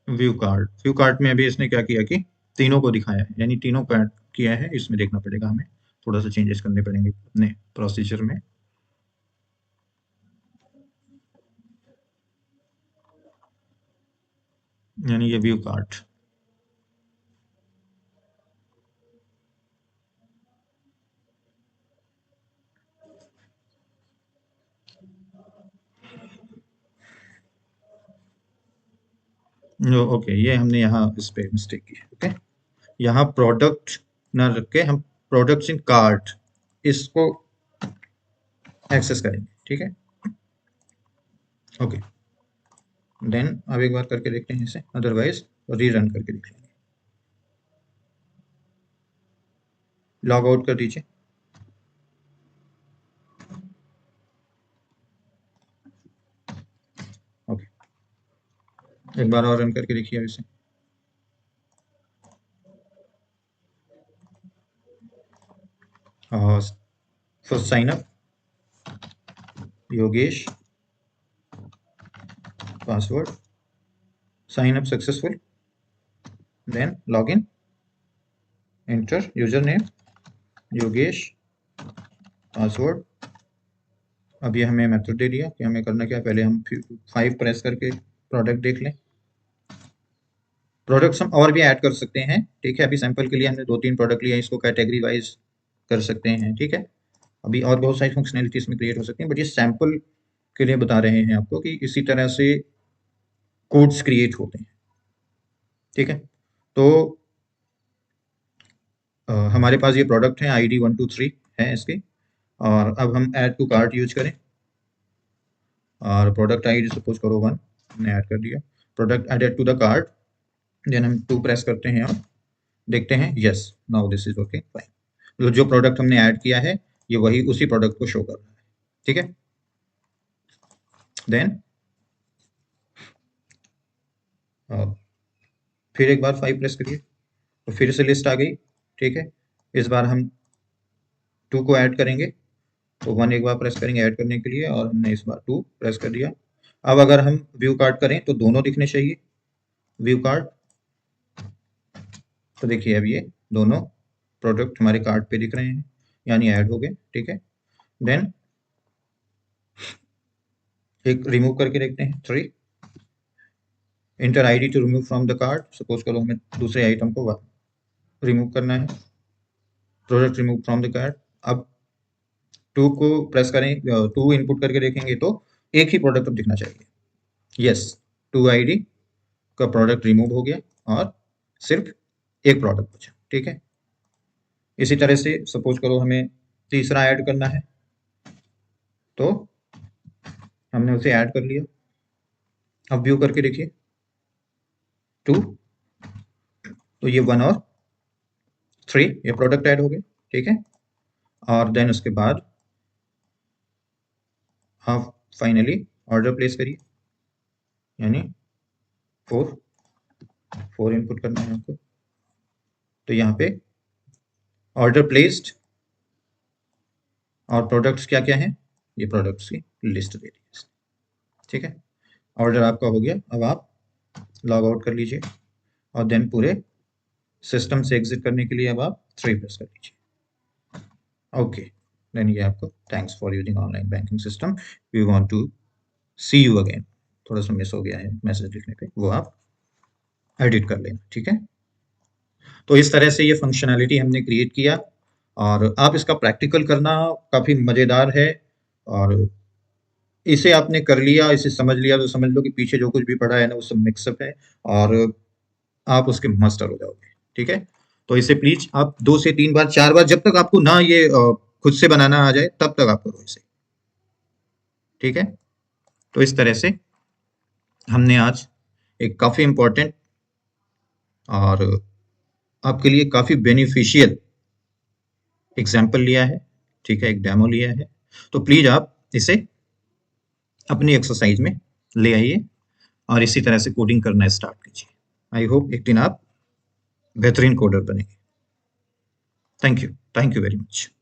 व्यू कार्ट में अभी इसने क्या किया कि तीनों को दिखाया है, यानी तीनों को ऐड किया है। इसमें देखना पड़ेगा, हमें थोड़ा सा चेंजेस करने पड़ेंगे अपने प्रोसीजर में। यानी ये व्यू कार्ट, ओके, ये हमने यहाँ इस पे मिस्टेक की है। ओके, यहाँ प्रोडक्ट ना रख के हम प्रोडक्ट्स इन कार्ट इसको एक्सेस करेंगे, ठीक है। ओके, देन अब एक बार करके देखते हैं इसे, अदरवाइज रीरन करके देख लेंगे। लॉग आउट कर दीजिए। ओके, एक बार और रन करके देखिए इसे। First sign up Yogesh, password, sign up successful, then log in, enter user name Yogesh, password. अब ये हमें मेथड दे दिया कि हमें करना क्या है। पहले हम 5 प्रेस करके प्रोडक्ट देख लें। प्रोडक्ट्स हम और भी ऐड कर सकते हैं, ठीक है। अभी सैंपल के लिए हमने 2-3 प्रोडक्ट लिया, इसको कैटेगरी वाइज कर सकते हैं, ठीक है। अभी और बहुत सारी फंक्शनैलिटी इसमें क्रिएट हो सकती हैं, बट ये सैंपल के लिए बता रहे हैं आपको कि इसी तरह से कोड्स क्रिएट होते हैं, ठीक है। तो हमारे पास ये प्रोडक्ट है, ID 123 है इसकी, और अब हम ऐड टू कार्ट यूज करें, और प्रोडक्ट ID सपोज करो 1 हमने ऐड कर दिया, product added to the cart, then हम 2 प्रेस करते हैं और देखते हैं yes now this is working fine. मतलब जो प्रोडक्ट हमने ऐड किया है ये वही उसी प्रोडक्ट को शो कर रहा है, ठीक है। देन फिर एक बार 5 प्रेस करिए तो फिर से लिस्ट आ गई, ठीक है। इस बार हम 2 को ऐड करेंगे, तो 1 एक बार प्रेस करेंगे ऐड करने के लिए, और हमने इस बार 2 प्रेस कर दिया। अब अगर हम व्यू कार्ट करें तो दोनों दिखने चाहिए, व्यू कार्ट। तो देखिए अब ये दोनों प्रोडक्ट हमारे कार्ट पे दिख रहे हैं, यानी ऐड हो गए, ठीक है। देन एक रिमूव करके देखते हैं 3, enter ID to remove from the cart. Suppose करो हमें दूसरे आइटम को रिमूव करना है, product remove from the cart. अब 2 को प्रेस करें, 2 इनपुट करके देखेंगे तो एक ही प्रोडक्ट अब दिखना चाहिए। यस, 2ID का प्रोडक्ट रिमूव हो गया और सिर्फ एक प्रोडक्ट बचा, ठीक है। इसी तरह से सपोज करो हमें तीसरा ऐड करना है, तो हमने उसे ऐड कर लिया। अब व्यू करके देखिए 2, तो ये 1 और 3 ये प्रोडक्ट ऐड हो गए, ठीक है। और देन उसके बाद आप फाइनली ऑर्डर प्लेस करिए, यानी 4 इनपुट करना है आपको। तो यहाँ पे ऑर्डर प्लेस्ड और प्रोडक्ट्स क्या क्या हैं, ये प्रोडक्ट्स की लिस्ट दे दी है, ठीक है। ऑर्डर आपका हो गया। अब आप लॉग आउट कर लीजिए और देन पूरे सिस्टम से एग्जिट करने के लिए अब आप 3 प्रेस कर लीजिए। ओके, देन ये आपको thanks for using online banking system, we want to see you again. थोड़ा सा मिस हो गया है मैसेज लिखने पे, वो आप एडिट कर लेना, ठीक है। तो इस तरह से ये फंक्शनैलिटी हमने क्रिएट किया, और आप इसका प्रैक्टिकल करना काफ़ी मज़ेदार है। और इसे आपने कर लिया, इसे समझ लिया, तो समझ लो कि पीछे जो कुछ भी पड़ा है ना वो सब मिक्सअप है, और आप उसके मास्टर हो जाओगे, ठीक है। तो इसे प्लीज आप 2 से 3 बार 4 बार, जब तक आपको ना ये खुद से बनाना आ जाए तब तक आप करो इसे। ठीक है। तो इस तरह से हमने आज एक काफ़ी इम्पोर्टेंट और आपके लिए काफ़ी बेनिफिशियल एग्जाम्पल लिया है, ठीक है, एक डेमो लिया है। तो प्लीज़ आप इसे अपनी एक्सरसाइज में ले आइए और इसी तरह से कोडिंग करना स्टार्ट कीजिए। आई होप एक दिन आप बेहतरीन कोडर बनेंगे। Thank you very much.